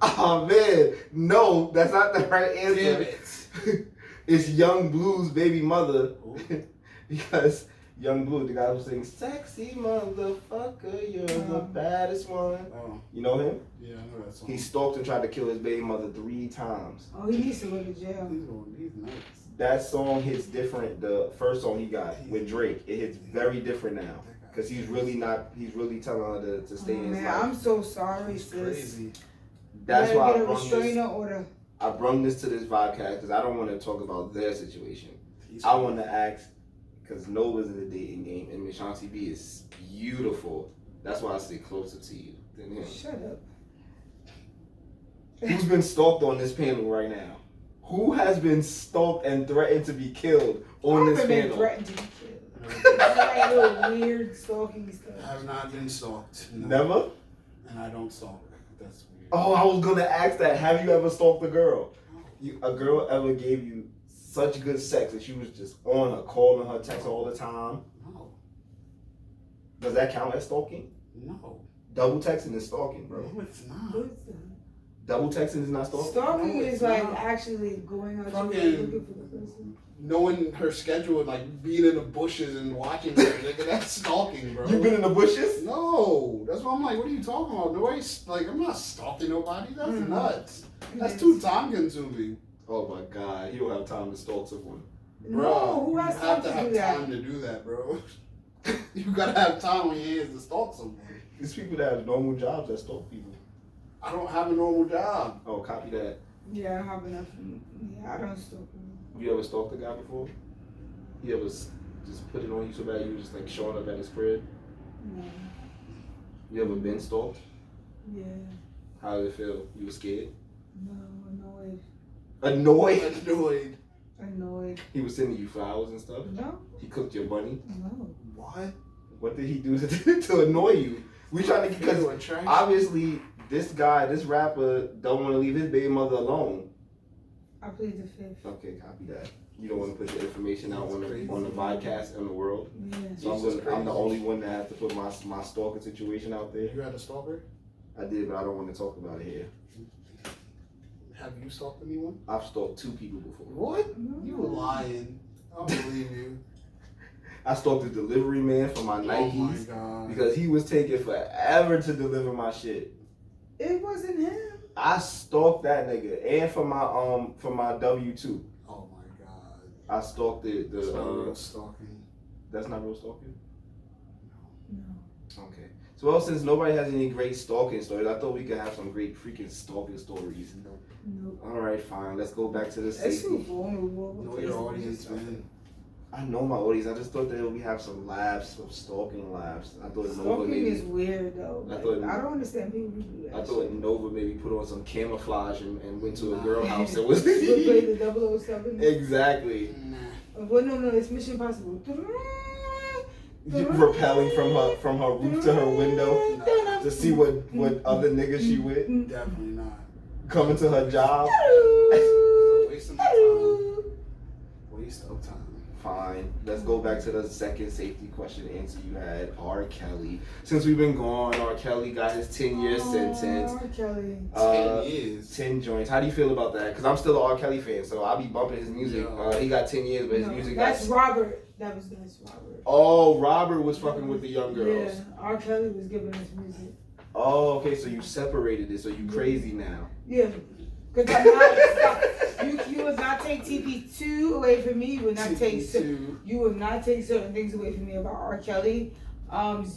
Speaker 2: Oh man, no, that's not the right answer.
Speaker 3: Damn it.
Speaker 2: It's Young Blue's baby mother,
Speaker 3: Ooh.
Speaker 2: because Young Blue, the guy who sings "Sexy Motherfucker, You're the baddest one."
Speaker 3: Oh,
Speaker 2: You know him?
Speaker 3: yeah, I know that song.
Speaker 2: He stalked and tried to kill his baby mother 3 times.
Speaker 1: Oh, he needs to go to jail.
Speaker 3: He's nuts.
Speaker 2: That song hits different. The first song he got with Drake, it hits very different now. Cause he's really telling her to stay
Speaker 1: Oh,
Speaker 2: in his
Speaker 1: man,
Speaker 2: life.
Speaker 1: I'm so sorry,
Speaker 3: He's
Speaker 1: sis.
Speaker 3: crazy.
Speaker 2: That's
Speaker 1: You
Speaker 2: why
Speaker 1: gotta get a restraining order.
Speaker 2: I brung this to this Vibecast because I don't want to talk about their situation.
Speaker 3: He's
Speaker 2: I want to ask, because Nova's in the dating game and Miss Shanti B is beautiful. That's why I stay closer to you than him.
Speaker 1: Shut up.
Speaker 2: Who's been stalked on this panel right now? Who has been stalked and threatened to be killed on
Speaker 1: I've
Speaker 2: this
Speaker 1: been
Speaker 2: panel?
Speaker 1: threatened to be killed. Like little weird stalking
Speaker 3: I
Speaker 1: stuff.
Speaker 3: have not been stalked. No.
Speaker 2: Never?
Speaker 3: And I don't stalk. That's weird.
Speaker 2: Oh, I was gonna ask that. Have you ever stalked a girl? A girl ever gave you such good sex that she was just on her, calling her, text her all the time?
Speaker 3: No.
Speaker 2: Does that count as stalking?
Speaker 3: No.
Speaker 2: Double texting is stalking, bro.
Speaker 3: No, it's not.
Speaker 1: What's that?
Speaker 2: Double texting is not stalking.
Speaker 1: Stalking
Speaker 3: No,
Speaker 1: is
Speaker 3: it's
Speaker 1: like
Speaker 3: not.
Speaker 1: actually going out
Speaker 3: Fucking-
Speaker 1: your way looking for the person.
Speaker 3: Knowing her schedule and like being in the bushes and watching her, nigga, that's stalking, bro.
Speaker 2: You been in the bushes?
Speaker 3: No, that's why I'm like, what are you talking about? Nobody's like, I'm not stalking nobody. That's
Speaker 1: Mm.
Speaker 3: nuts. That's
Speaker 1: Yes.
Speaker 3: too time consuming,
Speaker 2: Oh my god, you don't have time to stalk someone.
Speaker 3: bro.
Speaker 1: No, who
Speaker 3: you
Speaker 1: has
Speaker 3: have
Speaker 1: time
Speaker 3: to
Speaker 1: to
Speaker 3: have
Speaker 1: do that?
Speaker 3: time to do that, bro. You gotta have time on your hands to stalk someone.
Speaker 2: There's people that have normal jobs that stalk people.
Speaker 3: I don't have a normal job.
Speaker 2: Oh, copy that.
Speaker 1: Yeah, I don't have enough. Yeah, I don't stalk him.
Speaker 2: You ever stalked a guy before? You ever just put it on you so bad you were just like showing up at his crib?
Speaker 1: No.
Speaker 2: You ever been stalked?
Speaker 1: Yeah.
Speaker 2: How did it feel? You were scared?
Speaker 1: No, annoyed.
Speaker 2: Annoyed?
Speaker 1: Annoyed.
Speaker 2: He was sending you flowers and stuff?
Speaker 1: No.
Speaker 2: He cooked your bunny?
Speaker 1: No.
Speaker 3: What?
Speaker 2: What did he do to annoy you? We trying to get, because obviously this rapper don't want to leave his baby mother alone.
Speaker 1: I plead the fifth.
Speaker 2: Okay, copy that. You don't want to put your information out on the Vibecast in the world.
Speaker 1: Yeah.
Speaker 2: So I'm the only one that has to put my stalking situation out there.
Speaker 3: You had a stalker?
Speaker 2: I did, but I don't want to talk about it here.
Speaker 3: Have you stalked anyone?
Speaker 2: I've stalked 2 people before.
Speaker 3: What? You were lying. I don't believe you.
Speaker 2: I stalked the delivery man for my Nikes.
Speaker 3: Oh my God.
Speaker 2: Because he was taking forever to deliver my shit.
Speaker 1: It wasn't him.
Speaker 2: I stalked that nigga, and for my W-2.
Speaker 3: Oh my God.
Speaker 2: I stalked
Speaker 3: That's not real stalking.
Speaker 2: That's not real stalking?
Speaker 1: No.
Speaker 2: Okay. So, well, since nobody has any great stalking stories, I thought we could have some great freaking stalking stories.
Speaker 1: Nope.
Speaker 2: All right, fine. Let's go back to the
Speaker 1: That's
Speaker 2: safety.
Speaker 1: too vulnerable.
Speaker 3: Know your audience, man.
Speaker 2: I know my audience. I just thought that we have some laughs, some stalking laughs. I thought Nova
Speaker 1: Stalking
Speaker 2: maybe.
Speaker 1: is weird though.
Speaker 2: I
Speaker 1: Like,
Speaker 2: thought-
Speaker 1: I don't understand people who do that.
Speaker 2: I thought Nova maybe put on some camouflage and went to a
Speaker 3: Nah.
Speaker 2: girl house and was.
Speaker 1: Would play the 007.
Speaker 2: Exactly.
Speaker 3: Nah.
Speaker 1: Well, no, it's Mission Impossible.
Speaker 2: Rappelling from her roof to her window to see what other niggas she with.
Speaker 3: Definitely not.
Speaker 2: Coming to her job.
Speaker 3: Waste of my time. Waste of time.
Speaker 2: Fine. Let's go back to the second safety question answer you had. R. Kelly. Since we've been gone, R. Kelly got his 10-year sentence.
Speaker 1: R. Kelly.
Speaker 3: 10 years.
Speaker 2: 10 joints. How do you feel about that? Because I'm still an R. Kelly fan, so I'll be bumping his music.
Speaker 3: Yeah.
Speaker 2: He got 10 years, but his
Speaker 1: No,
Speaker 2: music
Speaker 1: that's
Speaker 2: got...
Speaker 1: Robert. That's Robert.
Speaker 2: Oh, Robert was fucking with the young girls.
Speaker 1: Yeah, R. Kelly was giving us music.
Speaker 2: Oh, okay, so you separated it, so you crazy now.
Speaker 1: Yeah, because I'm not. You would not take TP2 away from me. You would not take. You would not take certain things away from me about R. Kelly.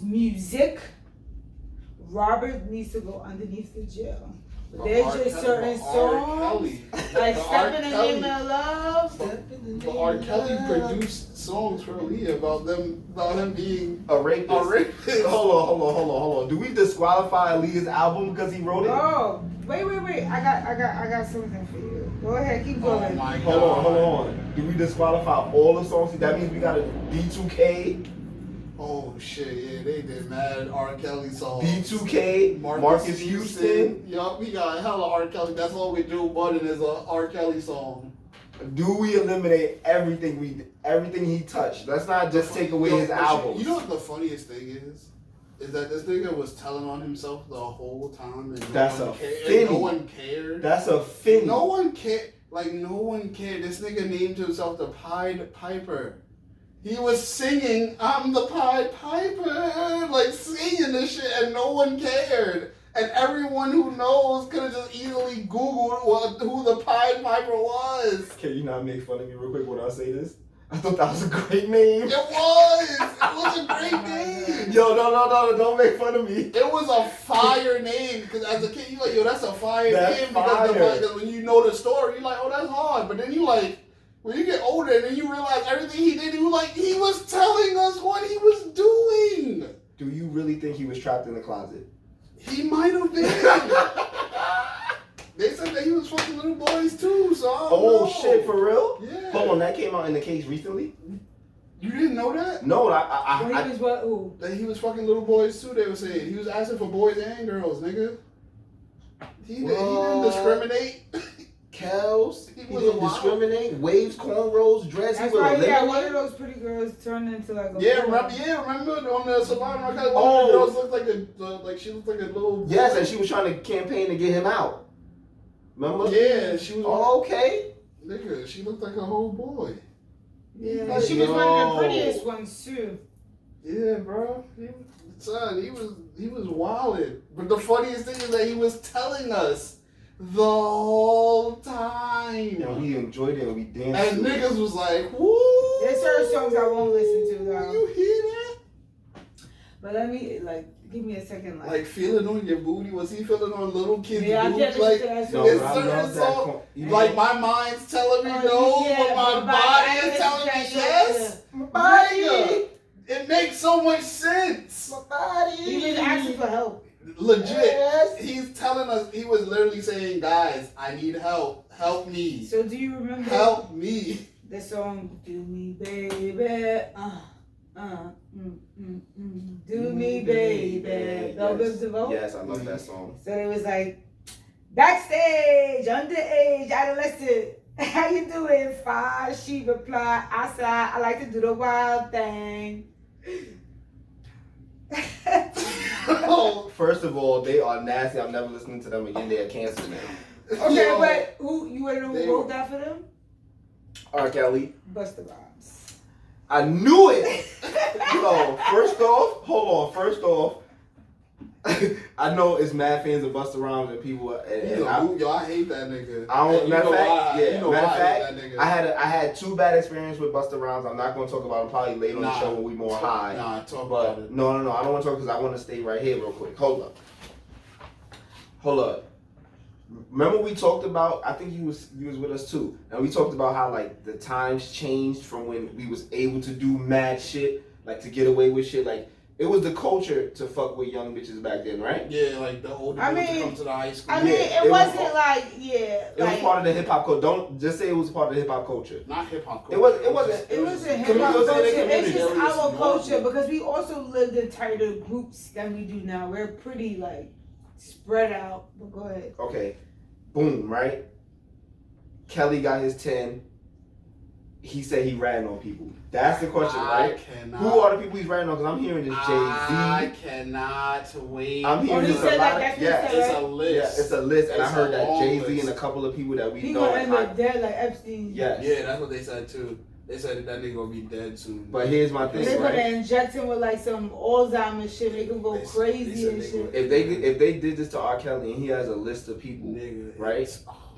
Speaker 1: Music. Robert needs to go underneath the jail. There's just certain songs like "Step in the Name of Love."
Speaker 3: But R. Kelly produced songs for Aaliyah about him being
Speaker 2: A rapist. Hold on. Do we disqualify Aaliyah's album because he wrote it?
Speaker 1: Oh, wait. I got something for you. Go ahead, keep
Speaker 3: Oh
Speaker 1: going.
Speaker 3: my God.
Speaker 2: Hold on. Do we disqualify all the songs? That means we got a B2K,
Speaker 3: Oh shit, yeah, they did mad R. Kelly songs.
Speaker 2: B2K, Marcus Houston.
Speaker 3: Yup, we got hella R. Kelly. That's all we do. Budden is a R. Kelly song.
Speaker 2: Do we eliminate everything he touched? Let's not just take away his albums.
Speaker 3: You know what the funniest thing is? Is that this nigga was telling on himself the whole time and
Speaker 2: That's
Speaker 3: no
Speaker 2: a
Speaker 3: one cared.
Speaker 2: finny.
Speaker 3: And no one cared.
Speaker 2: That's a thing.
Speaker 3: No one cared. Like, no one cared. This nigga named himself the Pied Piper. He was singing, "I'm the Pied Piper," like singing this shit, and no one cared. And everyone who knows could have just easily Googled who the Pied Piper was.
Speaker 2: Can you not make fun of me real quick when I say this? I thought that was a great name.
Speaker 3: It was a great name.
Speaker 2: Yo, no, don't make fun of me.
Speaker 3: It was a fire name, because as a kid, you're like, yo, that's a fire
Speaker 2: That's
Speaker 3: name.
Speaker 2: fire.
Speaker 3: Because when you know the story, you're like, oh, that's hard. But then you like, when you get older and then you realize everything he did, you like, he was telling us what he was doing.
Speaker 2: Do you really think he was trapped in the closet?
Speaker 3: He might have been. They said that he was fucking little boys too, so I don't know.
Speaker 2: Shit, for real?
Speaker 3: Yeah.
Speaker 2: Hold on, that came out in the case recently?
Speaker 3: You didn't know that?
Speaker 2: No,
Speaker 1: He was what? Who?
Speaker 3: That he was fucking little boys too, they were saying. He was asking for boys and girls, nigga. He didn't discriminate.
Speaker 2: Kels, he
Speaker 3: was
Speaker 2: didn't
Speaker 3: a wild-
Speaker 2: discriminate. Waves, cornrows, dreads.
Speaker 1: That's
Speaker 2: he would
Speaker 1: why he got one
Speaker 2: eliminate.
Speaker 1: of those pretty girls turned into like a
Speaker 3: Remember on the Survivor? One of the girls looked like she looked like a little boy.
Speaker 2: Yes, and she was trying to campaign to get him out. Remember?
Speaker 3: Yeah, she was.
Speaker 2: Oh, okay.
Speaker 3: Nigga, she looked like a whole boy.
Speaker 1: Yeah, she was one of the prettiest ones too.
Speaker 3: Yeah, bro. He was wildin'. But the funniest thing is that he was telling us the whole time.
Speaker 2: And we enjoyed it and we danced.
Speaker 3: And
Speaker 2: to it.
Speaker 3: niggas was like, woo.
Speaker 1: There's certain songs I won't listen to though.
Speaker 3: You hear that?
Speaker 1: But let me give me a second.
Speaker 3: Like feeling on your booty. Was he feeling on little kids'
Speaker 1: Yeah, I'm
Speaker 3: boobs?
Speaker 1: just
Speaker 3: Like
Speaker 1: that
Speaker 2: No,
Speaker 3: it's
Speaker 2: but I
Speaker 3: certain
Speaker 2: love that.
Speaker 3: song. Like my mind's telling me no, but my body is telling me yes.
Speaker 1: My
Speaker 3: Nigga, it makes so much sense.
Speaker 1: My body. He was asking for help.
Speaker 3: Legit.
Speaker 1: Yes.
Speaker 3: He's telling us, he was literally saying, guys, I need help. Help me.
Speaker 1: So do you remember?
Speaker 3: Help me.
Speaker 1: The song, Do Me Baby, Do Me Baby.
Speaker 2: Yes, I love that song.
Speaker 1: So it was like, backstage, underage, adolescent. How you doing? Fine. She replied, I said, I like to do the wild thing.
Speaker 2: First of all, they are nasty. I'm never listening to them again. They are canceled now.
Speaker 1: Okay,
Speaker 3: Yo,
Speaker 1: but you want to know who wrote that for them?
Speaker 2: R. Kelly.
Speaker 1: Busta Rhymes.
Speaker 2: I knew it. Yo, first off, I know it's mad fans of Busta Rhymes and people.
Speaker 3: Yo, I hate that nigga.
Speaker 2: Matter of fact,
Speaker 3: that nigga.
Speaker 2: I had 2 bad experiences with Busta Rhymes. I'm not gonna talk about them probably later on the show when we more high.
Speaker 3: Talk about it.
Speaker 2: No, I don't want to talk because I want to stay right here real quick. Hold up. Remember we talked about? I think you was with us too, and we talked about how like the times changed from when we was able to do mad shit, like to get away with shit. Like it was the culture to fuck with young bitches back then, right?
Speaker 3: Yeah, like the older dudes to come to the high school.
Speaker 1: I mean,
Speaker 2: Yeah,
Speaker 1: it wasn't
Speaker 2: It was part of the hip hop culture. Don't just say it was part of the hip hop culture.
Speaker 3: Not hip hop culture.
Speaker 2: It wasn't
Speaker 1: hip hop culture. It's just our
Speaker 3: normal.
Speaker 1: culture because we also lived in tighter groups than we do now. We're pretty like spread out. But go ahead.
Speaker 2: Okay, boom, right? Kelly got his 10. He said he ratting on people. That's the question, right? Who are the people he's ratting on? Because I'm hearing this Jay-Z.
Speaker 3: I cannot wait.
Speaker 2: I'm hearing this a lot.
Speaker 3: It's a list.
Speaker 2: Yeah, it's a list, and
Speaker 3: It's
Speaker 2: I heard
Speaker 3: a
Speaker 2: that
Speaker 3: long
Speaker 2: Jay-Z
Speaker 3: list.
Speaker 2: and a couple of people that we
Speaker 1: He
Speaker 2: know.
Speaker 1: gonna end up dead like Epstein.
Speaker 2: Yes.
Speaker 3: Yeah, that's what they said too. They said that nigga gonna be dead soon.
Speaker 2: But here's my thing,
Speaker 1: They're
Speaker 2: right?
Speaker 1: gonna inject him with like some Alzheimer's shit, make him go crazy and shit.
Speaker 2: If they did this to R. Kelly and he has a list of people,
Speaker 3: nigga,
Speaker 2: right?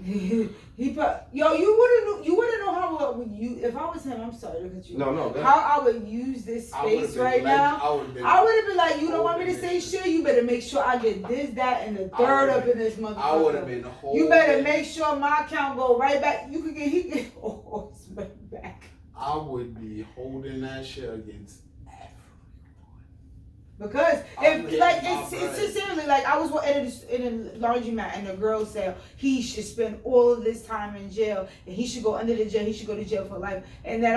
Speaker 1: You wouldn't know how I would use if I was him. I'm sorry to cut you.
Speaker 2: No.
Speaker 1: How I would use this space right now. I would have been like, you don't want me to say shit. You better make sure I get this, that, and the third up in this motherfucker.
Speaker 3: I would have been whole.
Speaker 1: You better make sure my account go right back. You could get it's right back.
Speaker 3: I would be holding that shit against everyone.
Speaker 1: Because it's sincerely like I was in a laundromat and the girl said he should spend all of this time in jail and he should go under the jail. He should go to jail for life, and that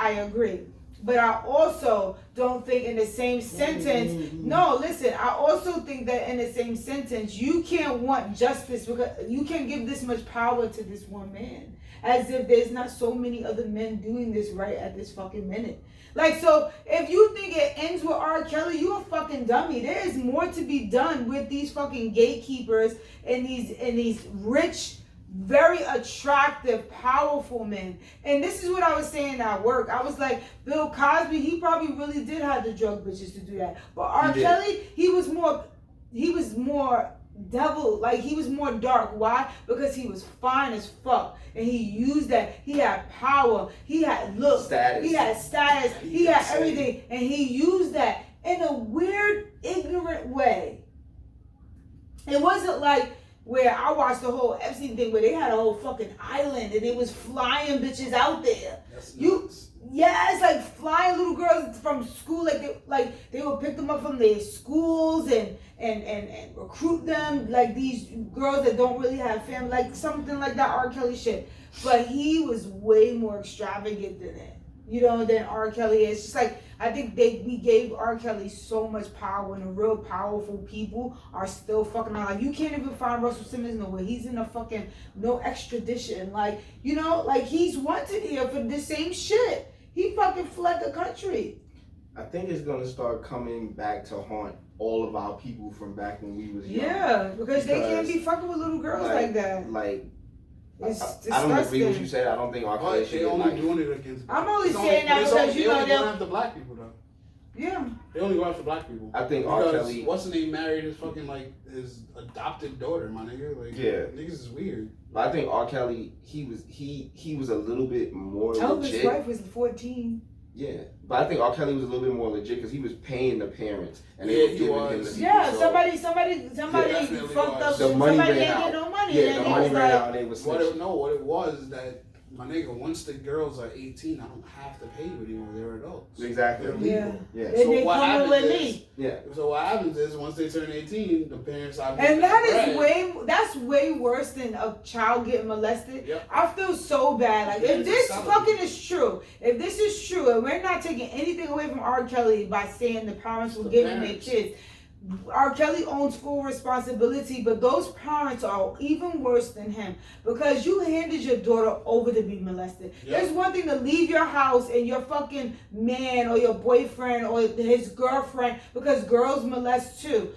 Speaker 1: I agree. But I also don't think in the same sentence. No, listen. I also think that in the same sentence, you can't want justice because you can't give this much power to this one man, as if there's not so many other men doing this right at this fucking minute. Like, so if you think it ends with R. Kelly, you a fucking dummy. There is more to be done with these fucking gatekeepers and these rich, very attractive, powerful men. And this is what I was saying at work. I was like, Bill Cosby, he probably really did have the drug bitches to do that. But R. Kelly, he was more devil, like he was more dark. Why? Because he was fine as fuck. And he used that. He had power. He had look. He had status. He had everything. And he used that in a weird, ignorant way. It wasn't like where I watched the whole Epstein thing where they had a whole fucking island and it was flying bitches out there. It's like flying little girls from school, they would pick them up from their schools and recruit them, like these girls that don't really have family, like something like that R. Kelly shit. But he was way more extravagant than it, than R. Kelly is. Just like I think we gave R. Kelly so much power, and the real powerful people are still fucking around. Like you can't even find Russell Simmons nowhere. He's in a fucking no extradition. Like he's wanted here for the same shit. He fucking fled the country.
Speaker 2: I think it's gonna start coming back to haunt all of our people from back when we was young.
Speaker 1: Yeah, because they can't be fucking with little girls like that.
Speaker 2: I don't agree with what you said. I don't think R. Kelly should
Speaker 3: only doing it against.
Speaker 1: I'm only saying that because
Speaker 3: they only going after black people though.
Speaker 1: Yeah.
Speaker 3: They only go after black people.
Speaker 2: I think R. Kelly.
Speaker 3: What's the name? Married his fucking his adopted daughter, my nigga. Niggas is weird.
Speaker 2: But I think R. Kelly, he was a little bit more legit.
Speaker 1: His wife was 14.
Speaker 2: Yeah, but I think R. Kelly was a little bit more legit because he was paying the parents and they were
Speaker 3: he
Speaker 2: giving
Speaker 3: was.
Speaker 2: him the
Speaker 1: Yeah,
Speaker 2: so,
Speaker 1: somebody
Speaker 3: definitely
Speaker 1: fucked up.
Speaker 3: was.
Speaker 2: the money
Speaker 1: Somebody
Speaker 2: ran
Speaker 1: ain't
Speaker 2: out.
Speaker 1: get no money.
Speaker 2: Yeah,
Speaker 1: and
Speaker 2: the
Speaker 1: then
Speaker 2: money
Speaker 1: it was
Speaker 2: ran
Speaker 1: like,
Speaker 2: out and they was
Speaker 3: What it was is that, my nigga, once the girls are 18, I don't have to pay you anymore. They're adults.
Speaker 2: Exactly.
Speaker 3: They're
Speaker 1: Yeah.
Speaker 3: legal.
Speaker 2: Yeah.
Speaker 1: And
Speaker 3: So
Speaker 1: they
Speaker 3: what
Speaker 1: come
Speaker 3: happens
Speaker 1: with
Speaker 3: is,
Speaker 1: me.
Speaker 2: Yeah.
Speaker 3: So what happens is once they turn 18, the parents are
Speaker 1: And that is that's way worse than a child getting molested.
Speaker 3: Yep.
Speaker 1: I feel so bad. Like, if this fucking is true, if this is true, and we're not taking anything away from R. Kelly by saying the parents were giving their kids, R. Kelly owns full responsibility, but those parents are even worse than him because you handed your daughter over to be molested.
Speaker 3: Yep.
Speaker 1: There's one thing to leave your house and your fucking man or your boyfriend or his girlfriend, because girls molest too,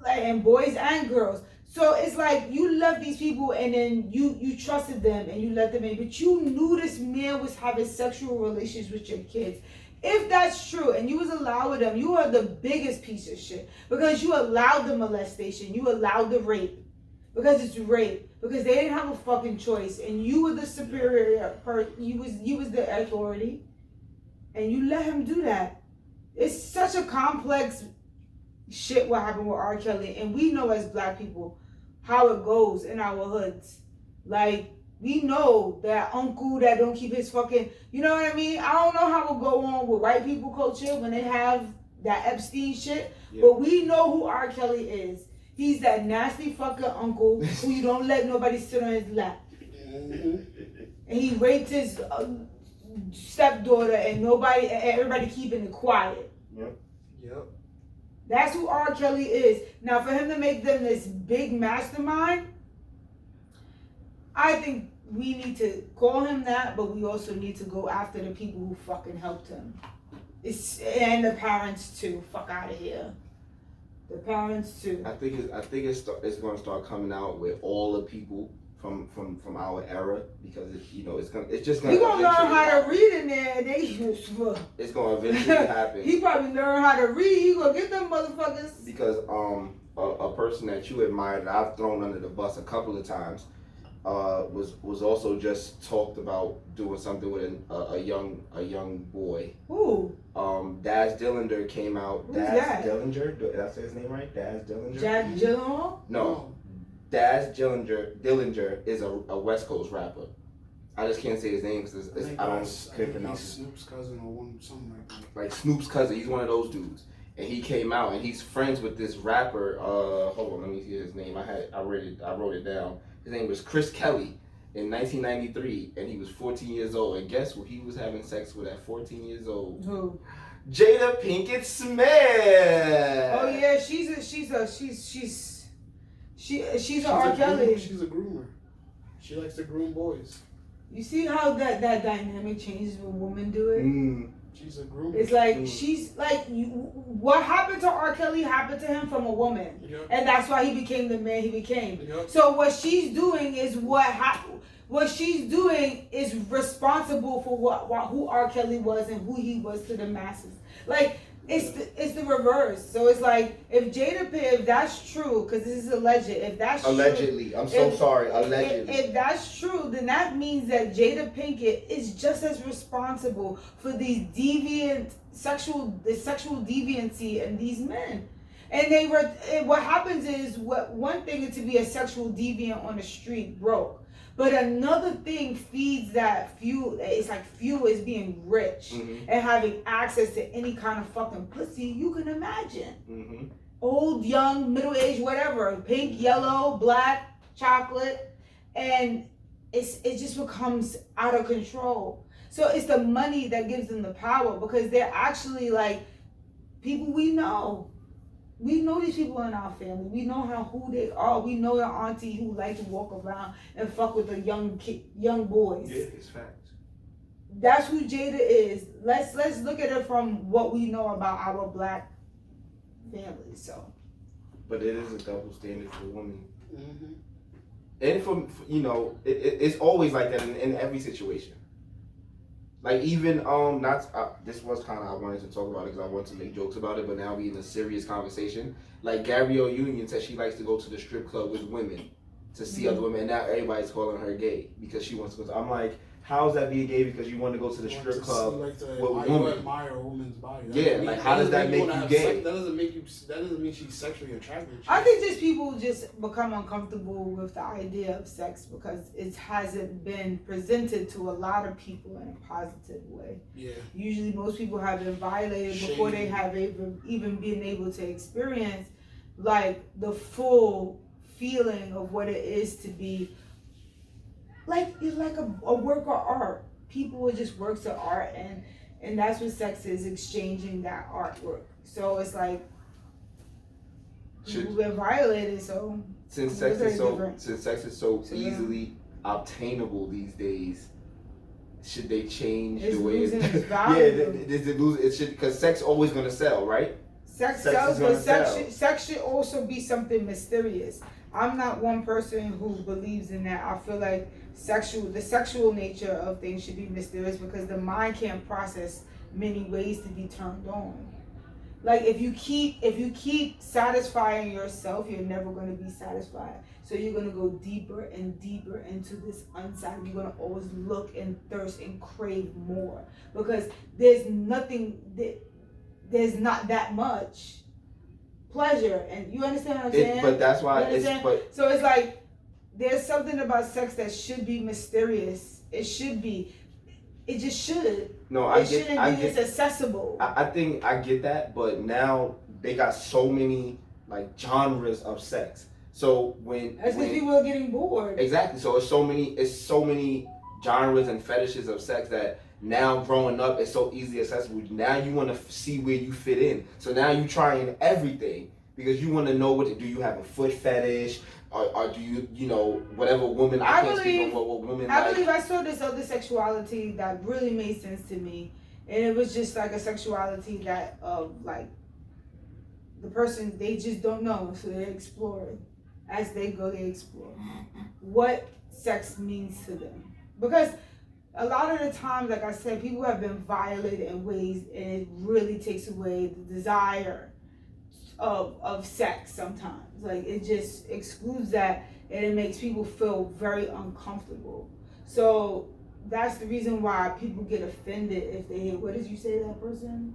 Speaker 1: and boys and girls. So it's like you left these people and then you trusted them and you let them in, but you knew this man was having sexual relations with your kids. If that's true and you was allowed with them, you are the biggest piece of shit because you allowed the molestation, you allowed the rape, because it's rape, because they didn't have a fucking choice and you were the superior person, you was the authority, and you let him do that. It's such a complex shit what happened with R. Kelly, and we know as black people how it goes in our hoods. Like, we know that uncle that don't keep his fucking, you know what I mean? I don't know how it go on with white people culture when they have that Epstein shit, but we know who R. Kelly is. He's that nasty fucking uncle who you don't let nobody sit on his lap. And he raped his stepdaughter and everybody keeping it quiet.
Speaker 3: Yep.
Speaker 1: That's who R. Kelly is. Now, for him to make them this big mastermind, I think we need to call him that, but we also need to go after the people who fucking helped him. And the parents too. Fuck out of here. The parents too.
Speaker 2: I think it's going to start coming out with all the people from our era, because it's just going to.
Speaker 1: He gonna learn how to read in there, and it's
Speaker 2: going to eventually happen.
Speaker 1: He probably learn how to read. He gonna get them motherfuckers.
Speaker 2: Because a person that you admire that I've thrown under the bus a couple of times was also just talked about doing something with a young boy.
Speaker 1: Who?
Speaker 2: Daz Dillinger came out.
Speaker 1: Who's
Speaker 2: Daz
Speaker 1: that?
Speaker 2: Dillinger? Did I say his name right? Daz Dillinger?
Speaker 1: Jack Gyllenhaal?
Speaker 2: No. Daz Dillinger is a West Coast rapper. I just can't say his name because I can't pronounce it.
Speaker 3: Snoop's cousin or something like that.
Speaker 2: Like Snoop's cousin. He's one of those dudes. And he came out and he's friends with this rapper. Hold on, let me see his name. I wrote it down. His name was Chris Kelly in 1993, and he was 14 years old. And guess who he was having sex with at 14 years old?
Speaker 1: Who?
Speaker 2: Jada Pinkett Smith.
Speaker 1: Oh yeah, she's a R. Kelly.
Speaker 3: She's a groomer. She likes to groom boys.
Speaker 1: You see how that dynamic changes when women do it?
Speaker 3: She's a groomer.
Speaker 1: It's like she's like what happened to R. Kelly happened to him from a woman, and that's why he became the man he became. So what she's doing is what she's doing is responsible for who R. Kelly was and who he was to the masses. Like it's the reverse. So it's like if that's true, because this is alleged. If that's
Speaker 2: allegedly,
Speaker 1: true,
Speaker 2: I'm so sorry. Allegedly,
Speaker 1: if that's true, then that means that Jada Pinkett is just as responsible for these sexual deviancy in these men. And what happens is one thing is to be a sexual deviant on the street broke. But another thing feeds that fuel. It's like fuel is being rich and having access to any kind of fucking pussy you can imagine. Old, young, middle-aged, whatever. Pink, yellow, black, chocolate. And it just becomes out of control. So it's the money that gives them the power, because they're actually like people we know. We know these people in our family. We know who they are. We know the auntie who like to walk around and fuck with the young boys.
Speaker 2: Yeah, it's facts.
Speaker 1: That's who Jada is. Let's look at it from what we know about our black family. So,
Speaker 2: but it is a double standard for women. And for it's always like that in every situation. Like even this was kind of I wanted to talk about it because I wanted to make jokes about it, but now we in a serious conversation. Like Gabrielle Union says she likes to go to the strip club with women to see other women, and now everybody's calling her gay because she wants to go. I'm like, How is that being gay because you want to go to the strip club
Speaker 3: like to
Speaker 2: with
Speaker 3: you
Speaker 2: women?
Speaker 3: admire a woman's body.
Speaker 2: Yeah, like how does that make you gay?
Speaker 3: That doesn't make you. That doesn't mean she's sexually attracted.
Speaker 1: I think just people just become uncomfortable with the idea of sex because it hasn't been presented to a lot of people in a positive way.
Speaker 3: Yeah.
Speaker 1: Usually most people have been violated before they have even been able to experience like the full feeling of what it is to be like a work of art. People are just works of art, and that's what sex is, exchanging that artwork. So it's like people get violated. So
Speaker 2: since sex is so easily obtainable these days, should they change the way
Speaker 1: it's losing its value?
Speaker 2: It should, because sex always gonna sell, right?
Speaker 1: Sex sells, but sex should also be something mysterious. I'm not one person who believes in that. I feel like the sexual nature of things should be mysterious because the mind can't process many ways to be turned on. Like if you keep satisfying yourself, you're never going to be satisfied. So you're going to go deeper and deeper into this unsatisfied. You're going to always look and thirst and crave more because there's not that much pleasure, and you understand what I'm saying?
Speaker 2: But that's why
Speaker 1: so it's like there's something about sex that should be mysterious. It should be. It just should.
Speaker 2: No,
Speaker 1: it shouldn't be as accessible.
Speaker 2: I think I get that, but now they got so many like genres of sex. So
Speaker 1: that's because people are getting bored.
Speaker 2: Exactly. So it's so many genres and fetishes of sex that now growing up it's so easily accessible. Now you want to see where you fit in. So now you trying everything because you want to know do you have a foot fetish or do you whatever woman I can't speak on what women
Speaker 1: I believe I saw this other sexuality that really made sense to me, and it was just like a sexuality that like the person, they just don't know, so they explore it. As they go, they explore what sex means to them. Because a lot of the times, like I said, people have been violated in ways, and it really takes away the desire of sex sometimes. Like, it just excludes that, and it makes people feel very uncomfortable. So that's the reason why people get offended if they hear, what did you say to that person?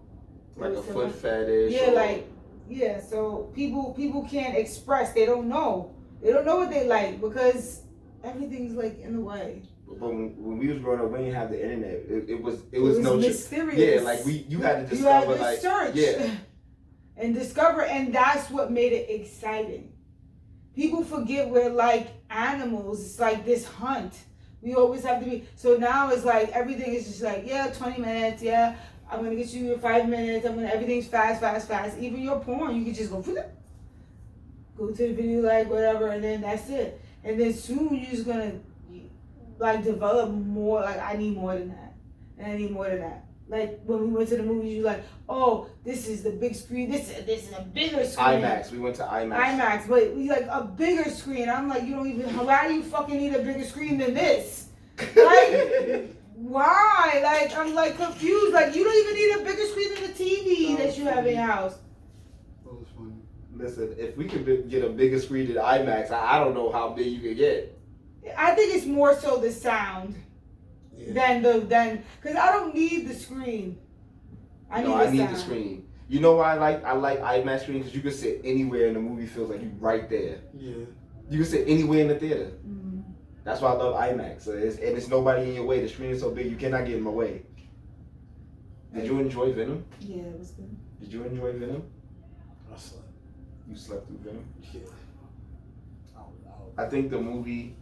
Speaker 2: Like a foot fetish?
Speaker 1: Yeah, so people can't express. They don't know. They don't know what they like because everything's like in the way.
Speaker 2: But when we was growing up, we didn't have the internet. It was no
Speaker 1: mysterious.
Speaker 2: Yeah, like you had to discover,
Speaker 1: search and discover, and that's what made it exciting. People forget we're like animals. It's like this hunt. We always have to be. So now it's like everything is just like 20 minutes. Yeah. I'm gonna get you in 5 minutes. Everything's fast. Even your porn, you can just go to the video, like whatever, and then that's it. And then soon you're just gonna like develop more. Like, I need more than that, and I need more than that. Like when we went to the movies, you're like, oh, this is the big screen. This is a bigger screen.
Speaker 2: IMAX. We went to IMAX,
Speaker 1: but we like a bigger screen. I'm like, you don't even. Why do you fucking need a bigger screen than this? Like. Why? Like, I'm like confused. Like, you don't even need a bigger screen than the TV that you have in your house.
Speaker 3: That was funny.
Speaker 2: Listen, if we could get a bigger screen than IMAX, I don't know how big you could get.
Speaker 1: I think it's more so the sound than because I don't need the screen. I need the
Speaker 2: screen. You know why I like IMAX screen? Because you can sit anywhere and the movie feels like you're right there.
Speaker 3: Yeah.
Speaker 2: You can sit anywhere in the theater.
Speaker 1: Mm-hmm.
Speaker 2: That's why I love IMAX. It's nobody in your way. The screen is so big you cannot get in my way. Did you enjoy Venom?
Speaker 1: Yeah, it was good.
Speaker 2: Did you enjoy Venom?
Speaker 3: I slept.
Speaker 2: You slept through Venom?
Speaker 3: Yeah.
Speaker 2: I think the movie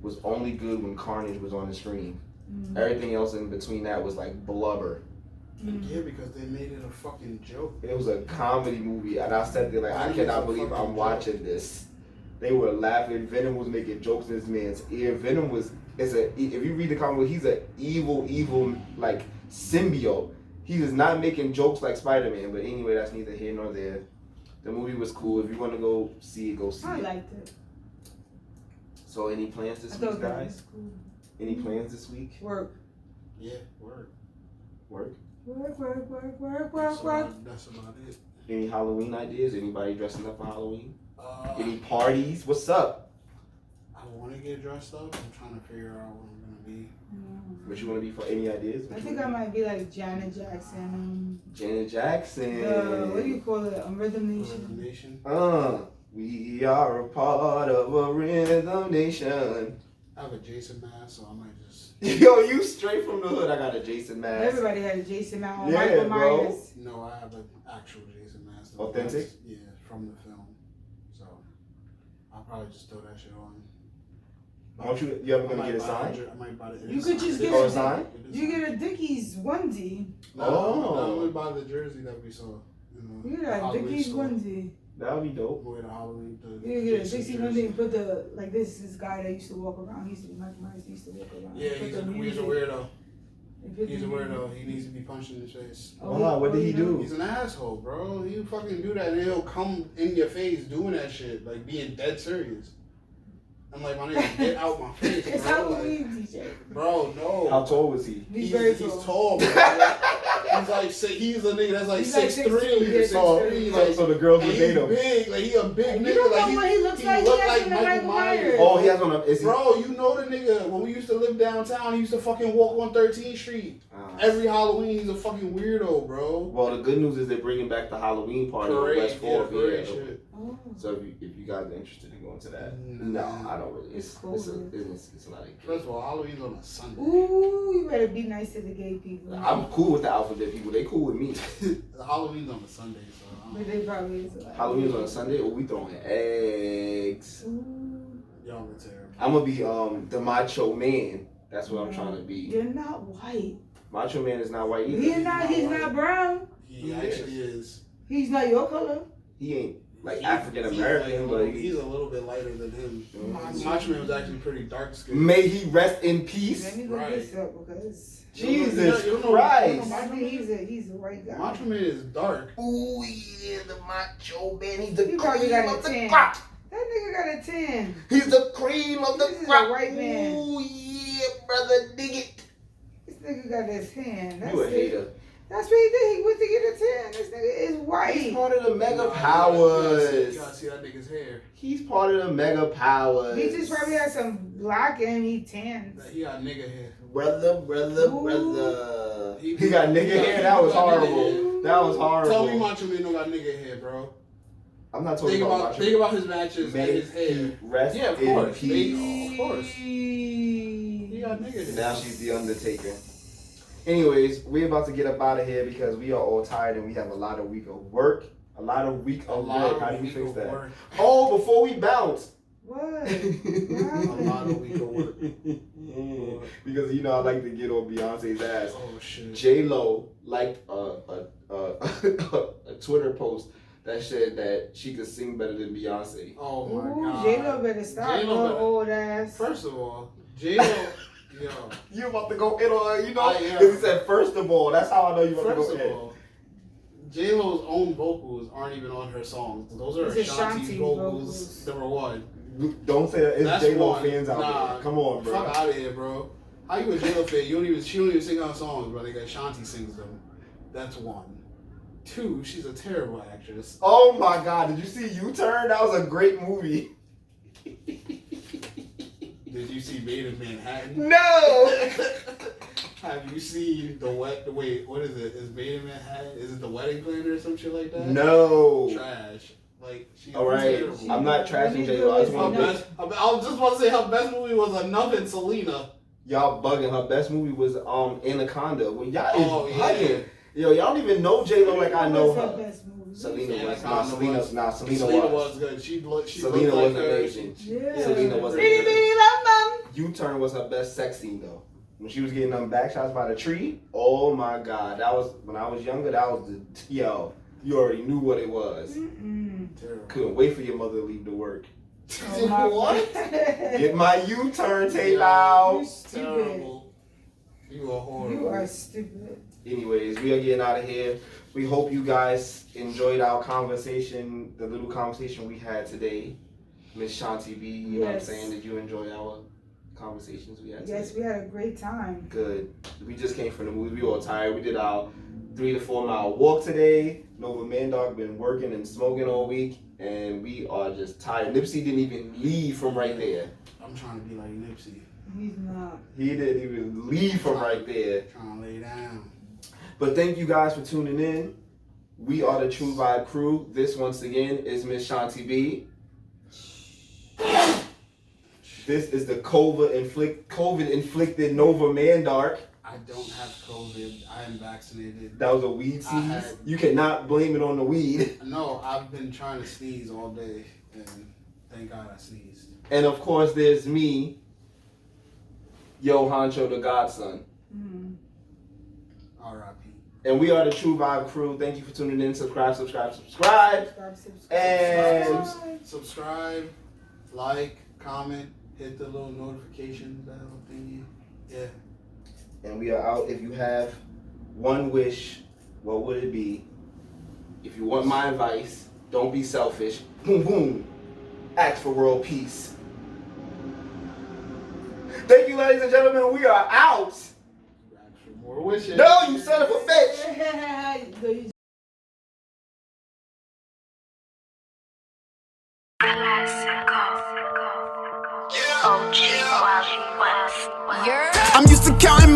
Speaker 2: was only good when Carnage was on the screen.
Speaker 1: Mm-hmm.
Speaker 2: Everything else in between that was like blubber.
Speaker 3: Mm-hmm. Yeah, because they made it a fucking joke.
Speaker 2: It was a comedy movie, and I sat there like, I cannot believe I'm watching this. They were laughing. Venom was making jokes in this man's ear. Venom if you read the comic, he's an evil like symbiote. He is not making jokes like Spider-Man. But anyway, that's neither here nor there. The movie was cool. If you want to go see it, go see it.
Speaker 1: I liked it.
Speaker 2: So any plans this week, guys?
Speaker 1: Cool.
Speaker 2: Any plans this week?
Speaker 1: Work.
Speaker 3: Yeah, work.
Speaker 2: Work?
Speaker 3: That's about it.
Speaker 2: Any Halloween ideas? Anybody dressing up for Halloween? Any parties? What's up?
Speaker 3: I want to get dressed up. I'm trying to figure out what I'm going to be.
Speaker 2: What you want to be for any ideas?
Speaker 1: I think I might be like Janet Jackson.
Speaker 2: Janet Jackson.
Speaker 1: What do you call it? Rhythm Nation.
Speaker 3: Rhythm Nation.
Speaker 2: We are a part of a rhythm nation.
Speaker 3: I have a Jason mask, so I might just.
Speaker 2: Yo, you straight from the hood. I got a Jason mask.
Speaker 1: Everybody had a Jason mask.
Speaker 2: Yeah,
Speaker 1: Michael
Speaker 2: bro.
Speaker 1: Myers.
Speaker 3: No, I have an actual Jason mask.
Speaker 2: Authentic?
Speaker 3: Yeah, from the film. So I'll probably just throw that shit on.
Speaker 2: Aren't you ever gonna get a sign?
Speaker 3: I might buy it.
Speaker 1: You could just get
Speaker 2: a sign.
Speaker 1: You get a Dickies onesie.
Speaker 3: No, I would buy the jersey that we saw.
Speaker 1: You get a Dickies onesie.
Speaker 2: That would be dope.
Speaker 3: Wear the Halloween.
Speaker 1: You get a Dixie onesie and put the like this guy that used to walk around. He used to be Michael Myers. He used to walk around.
Speaker 3: Yeah, he's a weirdo. He's a weirdo. He needs to be punched in the face.
Speaker 2: Wow, what did he do?
Speaker 3: He's an asshole, bro. He fucking do that and he'll come in your face doing that shit, like being dead serious. I'm like, my nigga, get out my face, bro.
Speaker 1: It's Halloween, DJ.
Speaker 3: Bro, no.
Speaker 2: How tall was he?
Speaker 1: He's very tall.
Speaker 3: He's tall, bro. He's like, he's a nigga that's like 6'3",
Speaker 2: So the girls would date him.
Speaker 3: Big, like he a big nigga.
Speaker 1: You don't
Speaker 3: like
Speaker 1: know what he looks
Speaker 3: he
Speaker 1: like.
Speaker 3: look
Speaker 1: He
Speaker 3: like
Speaker 1: has
Speaker 3: Michael Myers.
Speaker 2: Oh, he has one of.
Speaker 3: Bro, you know the nigga. When we used to live downtown, he used to fucking walk on 13th Street. Every Halloween, he's a fucking weirdo, bro.
Speaker 2: Well, the good news is they're bringing back the Halloween party on West 4th.
Speaker 3: Parade shit.
Speaker 1: Oh.
Speaker 2: So if you guys are interested in going to that, no, I don't really. It's a lot of.
Speaker 3: First of all, Halloween's on a Sunday.
Speaker 1: Ooh, you better be nice to the gay people.
Speaker 2: I'm cool with the alphabet people. They cool with me.
Speaker 3: The Halloween's on a Sunday, so.
Speaker 1: But they probably is.
Speaker 2: Halloween's on a Sunday, or we throwing eggs.
Speaker 1: Ooh.
Speaker 3: Y'all are terrible.
Speaker 2: I'm gonna be the macho man. That's what I'm trying to be.
Speaker 1: You're not white.
Speaker 2: Macho man is not white either.
Speaker 1: He's not brown.
Speaker 3: He actually is.
Speaker 1: He's not your color.
Speaker 2: He ain't like African American, but
Speaker 3: he's a little bit lighter than him. Macho Man was actually pretty dark skinned.
Speaker 2: May he rest in peace.
Speaker 1: Let me look this up because
Speaker 2: Jesus Christ.
Speaker 1: I think he's a white guy.
Speaker 3: Macho Man is dark.
Speaker 2: Ooh yeah, the macho man. He's the
Speaker 1: probably
Speaker 2: cream
Speaker 1: got
Speaker 2: of
Speaker 1: a
Speaker 2: the
Speaker 1: 10.
Speaker 2: crop.
Speaker 1: That nigga got a 10.
Speaker 2: He's the cream of the
Speaker 1: This is
Speaker 2: crop.
Speaker 1: a white man.
Speaker 2: Ooh yeah, brother, dig it.
Speaker 1: This nigga got his 10. That's
Speaker 2: You a
Speaker 1: it.
Speaker 2: hater.
Speaker 1: That's what he did. He went to get a 10. This nigga is white.
Speaker 2: He's part of the mega powers.
Speaker 3: You gotta see that nigga's hair.
Speaker 2: He's part of the mega powers.
Speaker 1: He just probably has some black and he tans.
Speaker 3: He got nigga hair.
Speaker 2: Brother.
Speaker 3: Ooh.
Speaker 2: He got nigga hair. That was horrible. That was horrible.
Speaker 3: Tell me Macho Man don't got nigga hair, bro.
Speaker 2: I'm not talking about Macho Man.
Speaker 3: Think about his matches and his hair.
Speaker 2: Rest
Speaker 3: Yeah, of
Speaker 2: in
Speaker 3: course.
Speaker 2: peace.
Speaker 3: Of course. He got nigga hair.
Speaker 2: Now she's the Undertaker. Anyways, we're about to get up out of here because we are all tired and we have a lot of week of work. A lot of week of work. How do you fix that?
Speaker 3: Work.
Speaker 2: Oh, before we bounce.
Speaker 1: What?
Speaker 3: A lot of week of work.
Speaker 2: Because you know I like to get on Beyonce's ass.
Speaker 3: Oh shit.
Speaker 2: J-Lo liked a Twitter post that said that she could sing better than Beyonce.
Speaker 3: Oh my god.
Speaker 1: J-Lo better stop
Speaker 3: J-Lo
Speaker 1: her old ass.
Speaker 3: First of all, J-Lo, yo.
Speaker 2: You about to go in on her, you know?
Speaker 3: I am.
Speaker 2: Because he said, first of all, that's how I know you about
Speaker 3: First
Speaker 2: to
Speaker 3: of
Speaker 2: go in.
Speaker 3: all, J-Lo's own vocals aren't even on her songs. Those are
Speaker 1: It's
Speaker 3: Ashanti's
Speaker 1: Ashanti's
Speaker 3: vocals. Number one.
Speaker 2: Don't say that. It's
Speaker 3: That's
Speaker 2: J-Lo
Speaker 3: one.
Speaker 2: fans out
Speaker 3: Nah,
Speaker 2: there. Come on, bro.
Speaker 3: Fuck out of here, bro. How you a J-Lo fan? She don't even sing her songs, bro. Like Ashanti sings them. That's one. Two, she's a terrible actress.
Speaker 2: Oh my God! Did you see U-Turn? That was a great movie.
Speaker 3: Did you see Made in Manhattan?
Speaker 2: No.
Speaker 3: Have you seen wait, what is it? Is Made in Manhattan? Is it The Wedding Planner or some shit like that?
Speaker 2: No.
Speaker 3: Trash. Like, she's
Speaker 2: All right.
Speaker 3: terrible.
Speaker 2: I'm not trashing J-Lo. I just want to.
Speaker 3: I was just about to say her best movie was Enough and Selena.
Speaker 2: Y'all bugging. Her best movie was Anaconda. Well, y'all is
Speaker 3: Oh,
Speaker 2: bugging.
Speaker 3: yeah.
Speaker 2: Yo, y'all don't even know J-Lo like I know
Speaker 1: What's
Speaker 2: her.
Speaker 1: best movie?
Speaker 2: Selena was.
Speaker 3: Selena was good. She
Speaker 2: Selena
Speaker 3: looked
Speaker 2: was
Speaker 3: like her.
Speaker 2: amazing.
Speaker 1: Yeah.
Speaker 2: Selena was
Speaker 1: Bitty
Speaker 2: amazing.
Speaker 1: bitty bum bum.
Speaker 2: U-Turn was her best sex scene though. When she was getting them back shots by the tree. Oh my God, that was when I was younger. That was the yo. You already knew what it was.
Speaker 3: Terrible.
Speaker 2: Couldn't wait for your mother to leave to work.
Speaker 1: Oh, my
Speaker 3: What?
Speaker 2: Get my U-turn tape out.
Speaker 1: You stupid.
Speaker 3: Terrible. You are horrible.
Speaker 1: You are stupid.
Speaker 2: Anyways, we are getting out of here. We hope you guys enjoyed our conversation, the little conversation we had today. Miss Chanty B, you know what I'm
Speaker 1: Yes.
Speaker 2: saying? Did you enjoy our conversations we had today?
Speaker 1: Yes, we had a great time.
Speaker 2: Good. We just came from the movie. We all tired. We did our 3 to 4 mile walk today. Nova MANDARKE been working and smoking all week, and we are just tired. Nipsey didn't even leave from right there.
Speaker 3: I'm trying to be like Nipsey.
Speaker 1: He's not.
Speaker 2: He didn't even leave from right there.
Speaker 3: Trying to lay down.
Speaker 2: But thank you guys for tuning in. We are the True Vibe crew. This, once again, is Miss Chanty B. This is the COVID-inflicted Nova Mandarke.
Speaker 3: I don't have COVID. I am vaccinated.
Speaker 2: That was a weed sneeze. You cannot blame it on the weed.
Speaker 3: No, I've been trying to sneeze all day, and thank God I sneezed.
Speaker 2: And of course, there's me, Yo Honcho, the godson.
Speaker 3: R.I.P.
Speaker 2: And we are the True Vibe crew. Thank you for tuning in. Subscribe. And
Speaker 3: subscribe, like, comment, hit the little notification bell thingy. Yeah.
Speaker 2: And we are out. If you have one wish, what would it be? If you want my advice, don't be selfish. Boom, boom. Ask for world peace. Thank you, ladies and gentlemen. We are out.
Speaker 3: Ask for more wishes.
Speaker 2: No, you son of a bitch.
Speaker 4: I'm used to counting